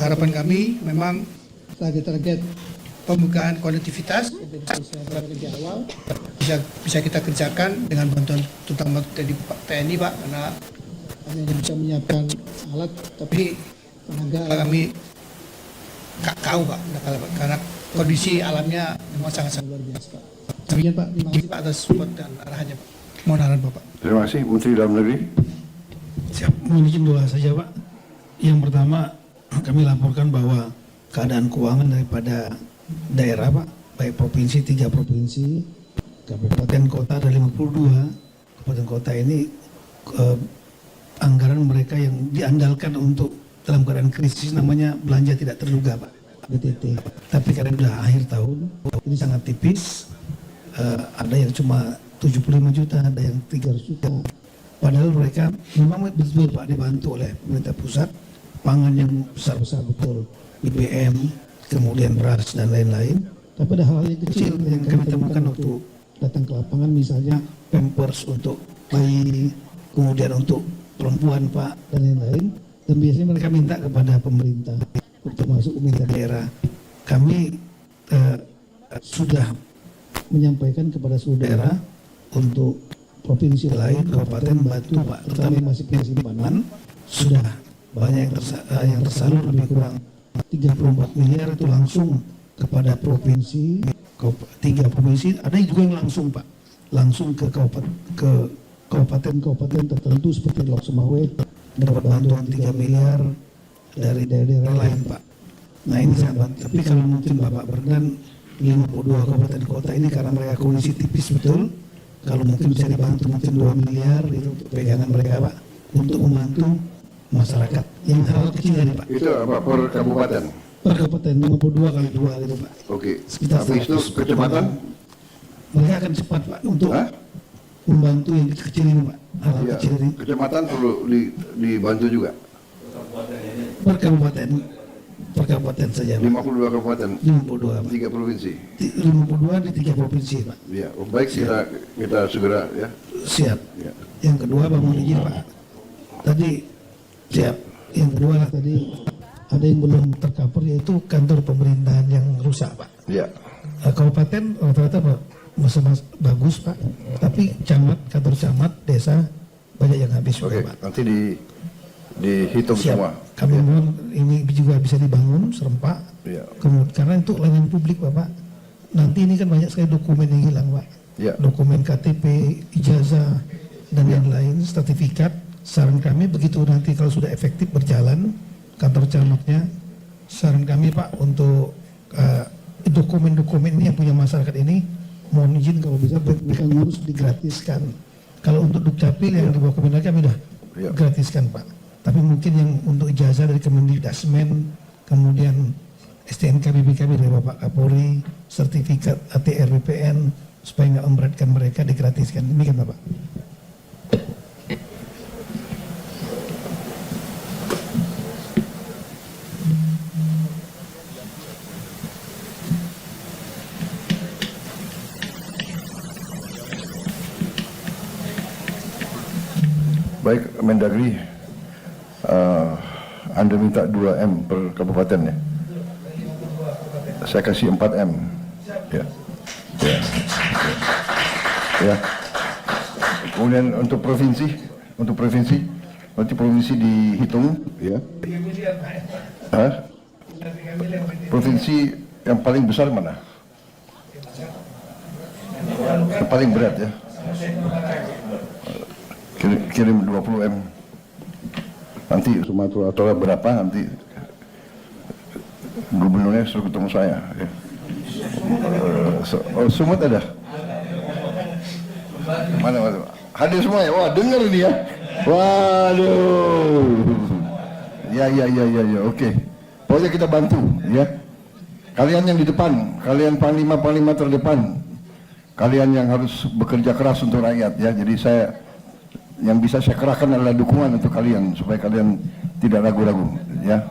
harapan kami memang target pembukaan konektivitas yang tadi di awal bisa kita kerjakan dengan bantuan terutama dari TNI Pak, karena kami hanya bisa menyiapkan alat tapi tenaga kami tahu Pak, karena kondisi alamnya memang sangat luar biasa Pak. Demikian Pak, terima kasih Pak atas support dan arahannya Pak. Mohon arahan Bapak. Terima kasih Menteri Dalam Negeri. Siap, mohon izin dua saja Pak. Yang pertama kami laporkan bahwa keadaan keuangan daripada daerah Pak, baik provinsi 3 provinsi, kabupaten kota ada 52. Kabupaten kota ini anggaran mereka yang diandalkan untuk dalam keadaan krisis namanya belanja tidak terduga Pak, BTT. Tapi karena sudah akhir tahun ini sangat tipis, ada yang cuma 75 juta, ada yang 300 juta. Padahal mereka memang betul Pak dibantu oleh pemerintah pusat, pangan yang besar-besar betul, BBM, kemudian beras dan lain-lain. Tapi ada hal yang kecil yang kami temukan waktu datang ke lapangan, misalnya pampers untuk bayi, kemudian untuk perempuan Pak, dan lain-lain. Dan biasanya mereka minta kepada pemerintah, termasuk pemerintah daerah. Kami sudah menyampaikan kepada seluruh daerah untuk provinsi lain, kabupaten bantu Pak, terutama yang masih punya simpanan, sudah banyak yang tersalur lebih kurang 34 miliar itu langsung kepada provinsi, 3 provinsi, ada juga yang langsung Pak, langsung ke kabupaten tertentu seperti Lok Semawe, dapat bantuan 3 miliar dari daerah-daerah lain Pak. Nah ini sangat, tapi kalau mungkin Bapak berkenan 52 kabupaten kota ini karena mereka kondisi tipis betul, kalau mungkin bisa dibantu mungkin 2 miliar itu untuk pegangan mereka Pak, untuk membantu masyarakat yang hal kecil ini Pak. Itu apa per kabupaten? Per kabupaten 52 kali 2 gitu Pak. Oke. Sekitar Habis itu kecepatan? Mereka akan cepat Pak untuk membantu yang kecil ini Pak. Hal Ya, kecil ini. kecepatan perlu dibantu juga. Per kabupaten saja Pak. 52 kabupaten. 52 Pak. 3 provinsi. 52 di 3 provinsi Pak. Ya, baik kita segera ya. Siap. Ya. Yang kedua Bang mohon izin Pak. Tadi siap. Yang kedua lah tadi ada yang belum tercover yaitu kantor pemerintahan yang rusak Pak. Ya. Kabupaten rata-rata Pak masih bagus Pak. Tapi kantor camat, desa banyak yang habis juga Pak. Nanti dihitung Siap. semua. Kami mohon ini juga bisa dibangun serempak. Ya. Kemudian karena itu layanan publik Bapak. Nanti ini kan banyak sekali dokumen yang hilang Pak. Ya. Dokumen KTP, ijazah dan yang lain, sertifikat. Saran kami begitu nanti kalau sudah efektif berjalan kantor camatnya, saran kami Pak untuk dokumen-dokumen ini yang punya masyarakat ini mohon izin kalau bisa mereka ngurus digratiskan. Kalau untuk Dukcapil yang di bawah Kementerian kami udah gratiskan Pak. Tapi mungkin yang untuk ijazah dari Kemendikdasmen, kemudian STNK BPKB dari Bapak Kapolri, sertifikat ATR BPN supaya nggak memberatkan mereka digratiskan. Demikian Bapak. Baik, Mendagri, Anda minta 2M per kabupaten ya? Saya kasih 4M. Ya. Ya. Ya. Kemudian untuk provinsi, nanti provinsi dihitung, ya. Hah? Provinsi yang paling besar mana? Yang paling berat ya? Kirim 20M. Nanti Sumatera Utara berapa nanti gubernurnya suruh ketemu saya. Ya. Sumut ada? Mana? Hadir semua ya? Wah dengar ini ya. Waduh. Ya. Oke. Pokoknya kita bantu ya. Kalian yang di depan, kalian panglima terdepan, kalian yang harus bekerja keras untuk rakyat ya. Jadi yang bisa saya kerahkan adalah dukungan untuk kalian supaya kalian tidak ragu-ragu ya.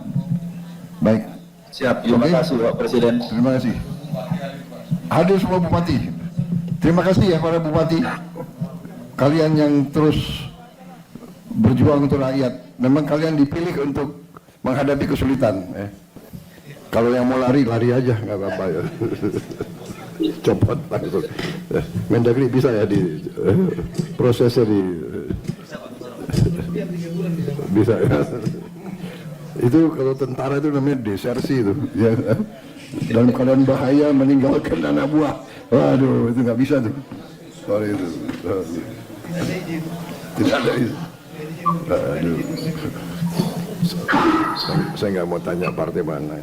Baik. Siap, terima kasih Pak Presiden. Terima kasih. Hadir semua bupati. Terima kasih ya para bupati. Kalian yang terus berjuang untuk rakyat. Memang kalian dipilih untuk menghadapi kesulitan. Kalau yang mau lari aja, nggak apa-apa ya. Copot langsung. Mendagri bisa ya di prosesnya bisa ya. Itu kalau tentara itu namanya desersi itu ya. Dalam keadaan bahaya meninggalkan anak buah. Waduh, itu nggak bisa tuh. Sorry itu. Tidak ada itu. Aduh. Saya nggak mau tanya partai mana.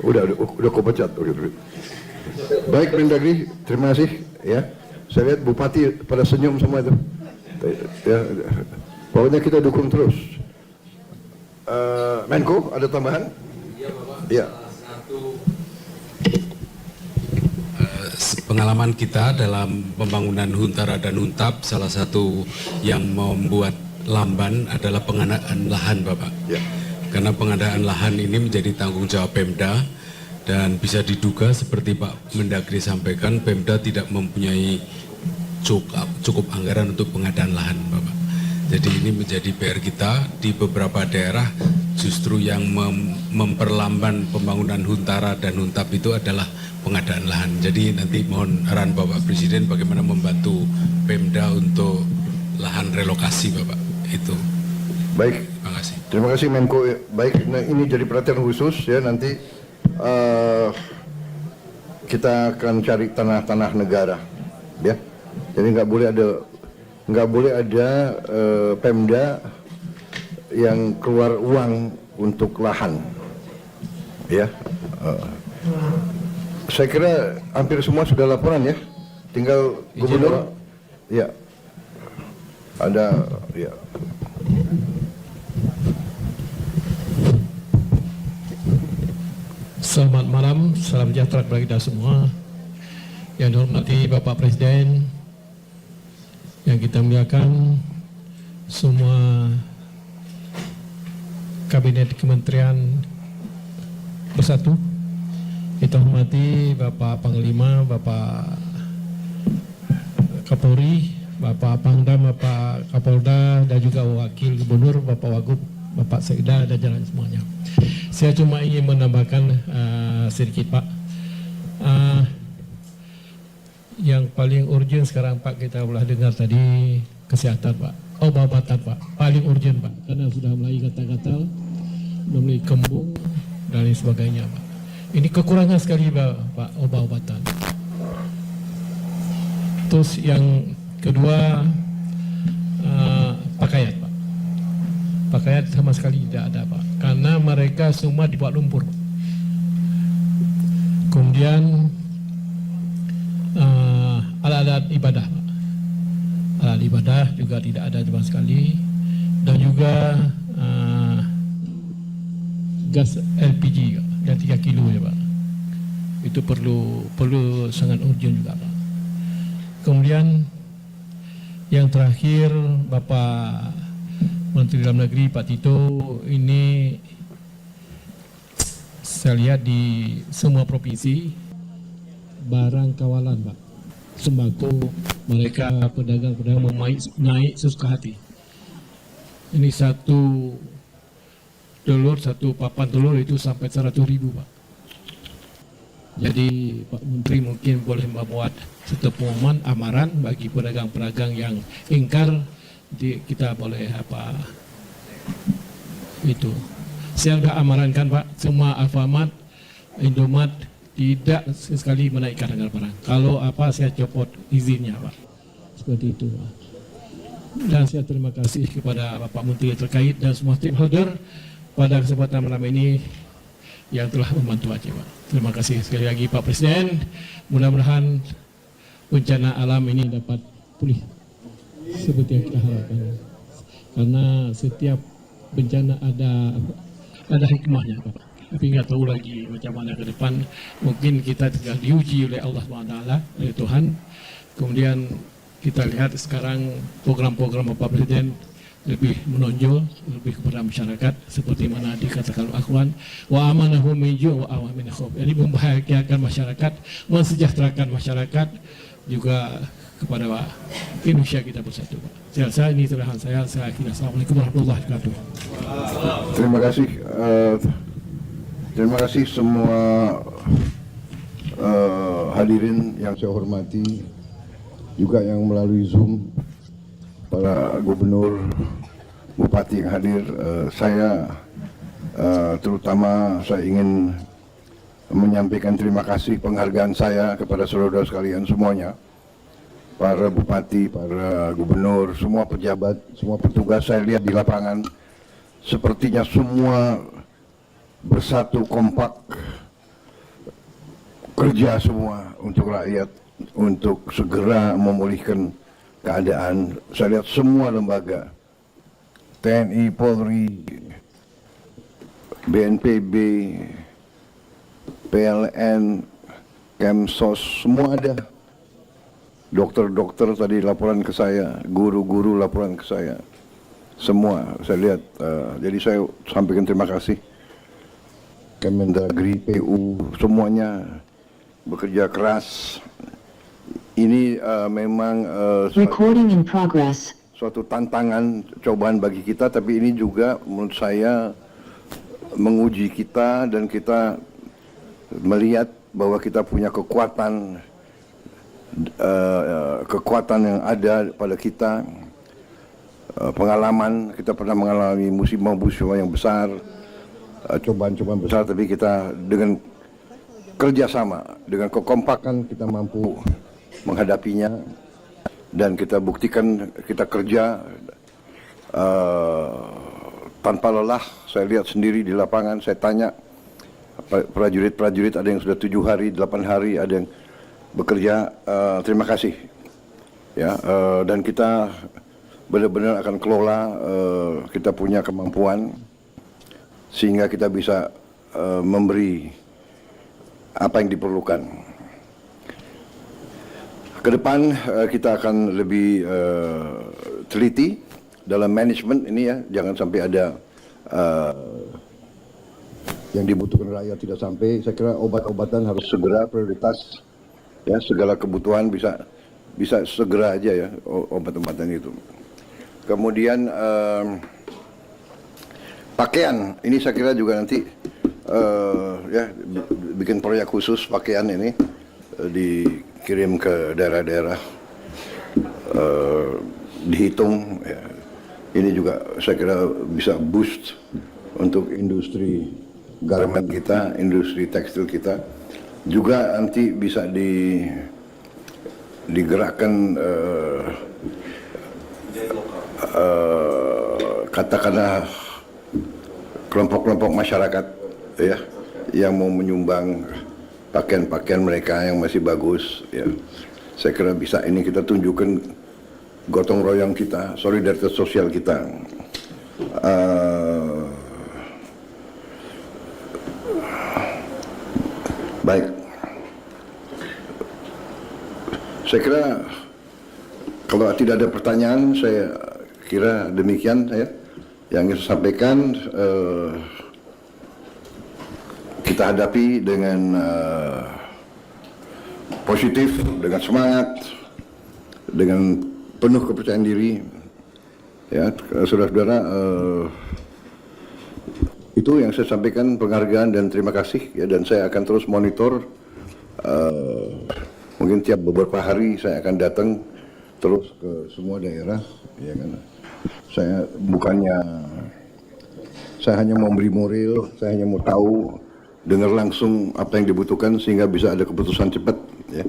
Udah kau pecat. Baik Mendagri, terima kasih ya. Saya lihat bupati pada senyum semua itu. Ya, pokoknya kita dukung terus. Menko ada tambahan? Iya Bapak. Ya. Pengalaman kita dalam pembangunan Huntara dan Huntap, salah satu yang membuat lamban adalah pengadaan lahan Bapak. Ya. Karena pengadaan lahan ini menjadi tanggung jawab Pemda Dan bisa diduga seperti Pak Mendagri sampaikan, Pemda tidak mempunyai cukup anggaran untuk pengadaan lahan, Bapak. Jadi ini menjadi PR kita di beberapa daerah, justru yang memperlambat pembangunan Huntara dan Huntap itu adalah pengadaan lahan. Jadi nanti mohon arahan Bapak Presiden bagaimana membantu Pemda untuk lahan relokasi, Bapak. Itu. Baik. Terima kasih. Terima kasih Menko. Baik, nah, ini jadi perhatian khusus ya, nanti kita akan cari tanah-tanah negara, ya. Jadi nggak boleh ada Pemda yang keluar uang untuk lahan, ya. Saya kira hampir semua sudah laporan ya, tinggal gubernur, ya. Ada, ya. Selamat malam, salam sejahtera kepada kita semua. Yang dihormati Bapak Presiden, yang kita muliakan semua Kabinet Kementerian bersatu. Kita hormati Bapak Panglima, Bapak Kapolri, Bapak Pangdam, Bapak Kapolda, dan juga Wakil Gubernur, Bapak Wagub, Bapak Sekda, dan jalan semuanya. Saya cuma ingin menambahkan sedikit, Pak. Yang paling urgent sekarang, Pak, kita boleh dengar tadi kesehatan, Pak. Obat-obatan, Pak. Paling urgent, Pak. Karena sudah mulai gatal-gatal, sudah mulai kembung, dan lain sebagainya, Pak. Ini kekurangan sekali, Pak, obat-obatan. Terus yang kedua, pakaian, Pak. Pakaian sama sekali tidak ada, Pak. Karena mereka semua dibuat lumpur. Kemudian alat-alat ibadah, Pak. Alat ibadah juga tidak ada sama sekali. Dan juga gas LPG yang 3 kilo ya, Pak. Itu perlu sangat urgent juga, Pak. Kemudian yang terakhir, Bapak Menteri Dalam Negeri Pak Tito, ini saya lihat di semua provinsi barang kawalan, Pak, sembako, mereka pedagang-pedagang naik sesuka hati. Ini satu papan telur itu sampai 100.000, Pak. Jadi Pak Menteri mungkin boleh membuat satu pengumuman amaran bagi pedagang-pedagang yang ingkar. Kita boleh itu. Saya sudah amarankan, Pak, semua Alfamart, Indomaret tidak sekali menaikkan harga barang. Kalau saya copot izinnya, Pak. Seperti itu, Pak. Dan saya terima kasih kepada Bapak Menteri terkait dan semua stakeholder pada kesempatan malam ini yang telah membantu Aceh, Pak. Terima kasih sekali lagi Pak Presiden. Mudah-mudahan bencana alam ini dapat pulih seperti yang kita harapkan, karena setiap bencana ada hikmahnya, Pak. Tapi nggak tahu lagi macam mana ke depan. Mungkin kita tinggal diuji oleh Allah SWT, oleh Tuhan. Kemudian kita lihat sekarang program-program Bapak Presiden lebih menonjol, lebih kepada masyarakat, seperti mana dikatakan Akhwan, wa amanahum min ju' wa aman min khauf. Jadi membahagiakan masyarakat, mensejahterakan masyarakat, juga kepada Indonesia kita bersatu, Pak. Saya ini terakhir saya akhiri. Assalamualaikum warahmatullahi wabarakatuh. Terima kasih semua hadirin yang saya hormati, juga yang melalui Zoom, para gubernur, bupati yang hadir. Terutama saya ingin menyampaikan terima kasih, penghargaan saya kepada saudara sekalian semuanya, para bupati, para gubernur, semua pejabat, semua petugas. Saya lihat di lapangan sepertinya semua bersatu kompak, kerja semua untuk rakyat, untuk segera memulihkan keadaan. Saya lihat semua lembaga, TNI, Polri, BNPB, PLN, Kemsos, semua ada. Dokter-dokter tadi laporan ke saya, guru-guru laporan ke saya, semua saya lihat. Jadi saya sampaikan terima kasih. Kemendagri, PU, semuanya bekerja keras. Ini memang Recording in progress. suatu tantangan, cobaan bagi kita, tapi ini juga menurut saya menguji kita dan kita melihat bahwa kita punya kekuatan yang ada pada kita, pengalaman, kita pernah mengalami musibah-musibah yang besar, cobaan-cobaan besar, tapi kita dengan kerjasama, dengan kekompakan kita mampu menghadapinya, dan kita buktikan kita kerja tanpa lelah. Saya lihat sendiri di lapangan, saya tanya prajurit-prajurit, ada yang sudah 7 hari, 8 hari, ada yang bekerja. Terima kasih ya, dan kita benar-benar akan kelola, kita punya kemampuan sehingga kita bisa memberi apa yang diperlukan. Ke depan kita akan lebih teliti dalam manajemen ini ya, jangan sampai ada yang dibutuhkan rakyat tidak sampai. Saya kira obat-obatan harus segera prioritas ya, segala kebutuhan bisa segera aja ya obat-obatan itu. Kemudian pakaian ini saya kira juga nanti ya bikin proyek khusus pakaian ini dikirim ke daerah-daerah, dihitung ya. Ini juga saya kira bisa boost untuk industri garment kita, industri tekstil kita. Juga nanti bisa digerakkan katakanlah kelompok-kelompok masyarakat ya yang mau menyumbang pakaian-pakaian mereka yang masih bagus ya. Saya kira bisa ini kita tunjukkan gotong royong kita, solidaritas sosial kita. Baik, saya kira kalau tidak ada pertanyaan, saya kira demikian ya yang ingin saya sampaikan. Kita hadapi dengan positif, dengan semangat, dengan penuh kepercayaan diri. Ya, saudara-saudara, itu yang saya sampaikan, penghargaan dan terima kasih. Ya, dan saya akan terus monitor. Mungkin tiap beberapa hari saya akan datang terus ke semua daerah. Ya kan? Saya hanya mau memberi moral, saya hanya mau tahu, dengar langsung apa yang dibutuhkan sehingga bisa ada keputusan cepat ya.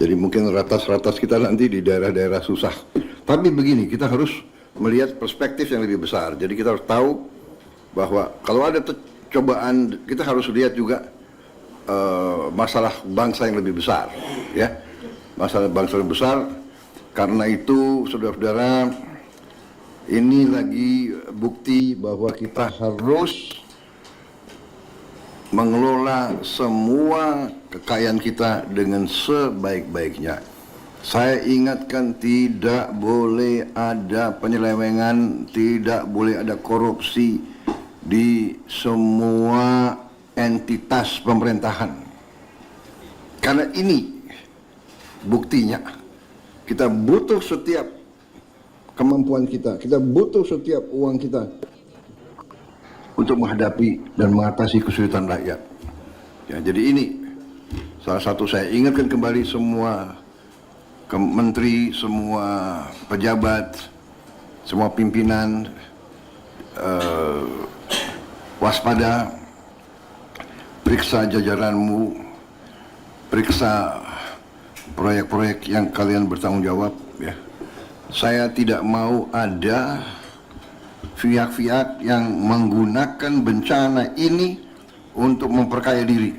Jadi mungkin ratas-ratas kita nanti di daerah-daerah susah. Tapi begini, kita harus melihat perspektif yang lebih besar. Jadi kita harus tahu bahwa kalau ada cobaan, kita harus lihat juga masalah bangsa yang lebih besar ya. Masalah bangsa yang besar. Karena itu saudara-saudara, ini lagi bukti bahwa kita harus mengelola semua kekayaan kita dengan sebaik-baiknya. Saya ingatkan, tidak boleh ada penyelewengan, tidak boleh ada korupsi di semua entitas pemerintahan. Karena ini buktinya. Kita butuh setiap kemampuan kita butuh setiap uang kita untuk menghadapi dan mengatasi kesulitan rakyat. Ya, jadi ini salah satu saya ingatkan kembali semua menteri, semua pejabat, semua pimpinan, waspada, periksa jajaranmu, periksa proyek-proyek yang kalian bertanggung jawab. Ya. Saya tidak mau ada pihak-pihak yang menggunakan bencana ini untuk memperkaya diri.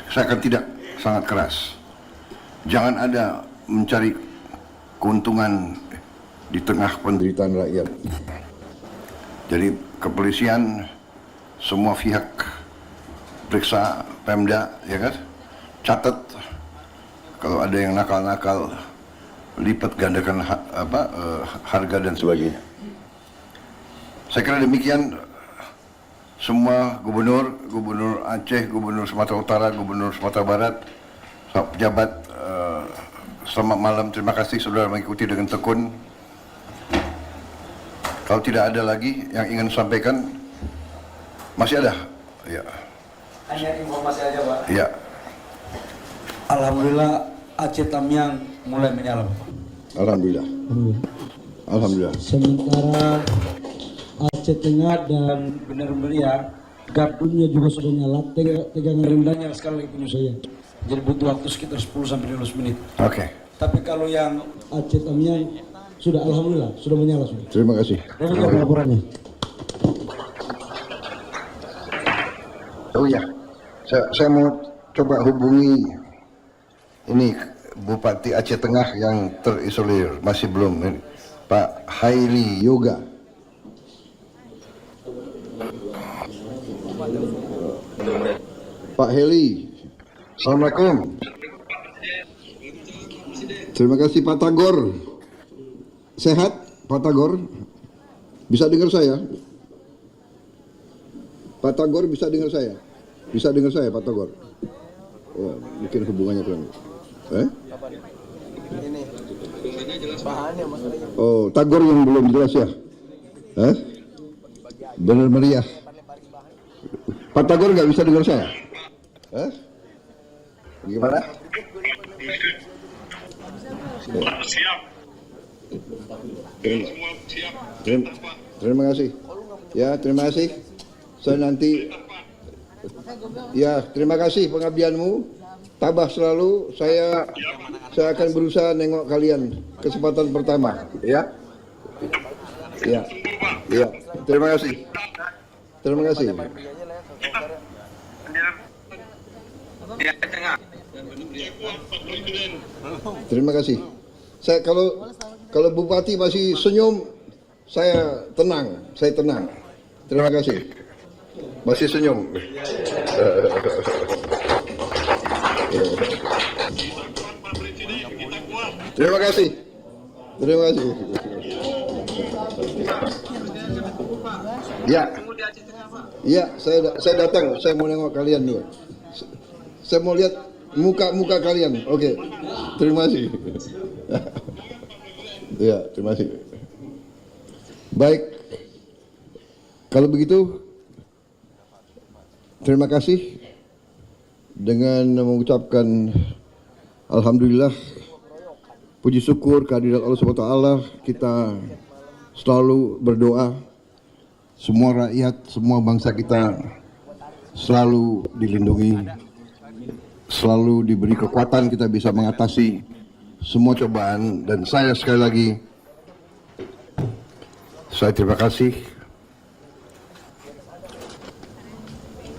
Saya akan tidak, sangat keras. Jangan ada mencari keuntungan di tengah penderitaan rakyat. Jadi kepolisian, semua pihak periksa Pemda, ya kan? Catat kalau ada yang nakal-nakal, lipat gandakan harga dan sebagainya. Saya kira demikian. semua gubernur Aceh, gubernur Sumatera Utara, gubernur Sumatera Barat, pejabat, selamat malam. Terima kasih saudara mengikuti dengan tekun. Kalau tidak ada lagi yang ingin sampaikan, masih ada? Ya. Hanya informasi aja, Pak. Ya. Alhamdulillah Aceh Tamiang mulai menyala, Pak. Alhamdulillah. Alhamdulillah. Sementara Aceh Tengah dan Benar Meriah, gardunya juga sudah nyala, tegangan rendahnya sekali lagi punya saya. Jadi butuh waktu sekitar 10-15 menit. Oke. Tapi kalau yang Aceh Tamiang sudah alhamdulillah sudah menyala sudah. Terima kasih. Demikian laporannya. Oh ya, saya mau coba hubungi ini Bupati Aceh Tengah yang terisolir, masih belum ini, Pak Haili Yoga. Pak Heli, Assalamualaikum. Terima kasih Pak Tagor. Sehat Pak Tagor? Bisa dengar saya? Pak Tagor bisa dengar saya? Bisa dengar saya Pak Tagor? Oh, mungkin hubungannya kurang. Oh, Tagor yang belum jelas ya? Benar meriah. Pak Tagor nggak bisa dengar saya? Gimana? Terima kasih. Ya, terima kasih. Saya nanti. Ya, terima kasih pengabdianmu. Tabah selalu. Saya akan berusaha nengok kalian kesempatan pertama. Ya. Ya. Ya. Terima kasih. Terima kasih. Terima kasih. Saya kalau Bupati masih senyum, saya tenang. Saya tenang. Terima kasih. Masih senyum. Terima kasih. Terima kasih. Ya. Ya, saya datang. Saya mau nengok kalian dulu. Saya mau lihat muka kalian. Oke. Terima kasih. Ya, terima kasih. Baik. Kalau begitu, terima kasih dengan mengucapkan alhamdulillah, puji syukur kehadirat Allah SWT. Kita selalu berdoa semua rakyat, semua bangsa kita selalu dilindungi, selalu diberi kekuatan, kita bisa mengatasi semua cobaan. Dan saya sekali lagi, saya terima kasih.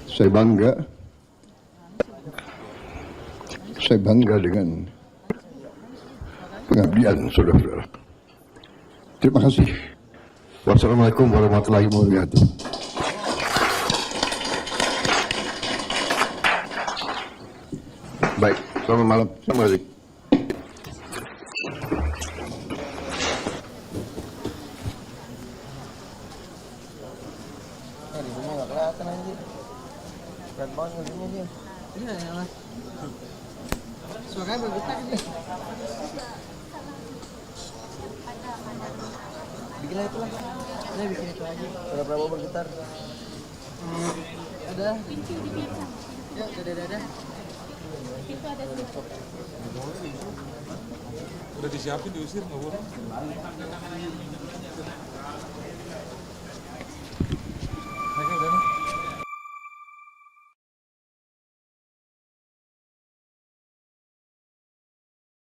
Saya bangga dengan pengabdian saudara-saudara. Terima kasih. Wassalamualaikum warahmatullahi wabarakatuh. Baik, selamat malam. Terima kasih. Di rumah nggak kelihatan anjir. Berat banget ngeliatnya dia. Iya ya lah. Suaranya bergetar ini. Bikinlah itu lah. Saya bikin itu aja. Suara Prabowo bergetar. Udah. Ya, dadah. Itu ada stop. Udah disiapin diusir nggak boleh.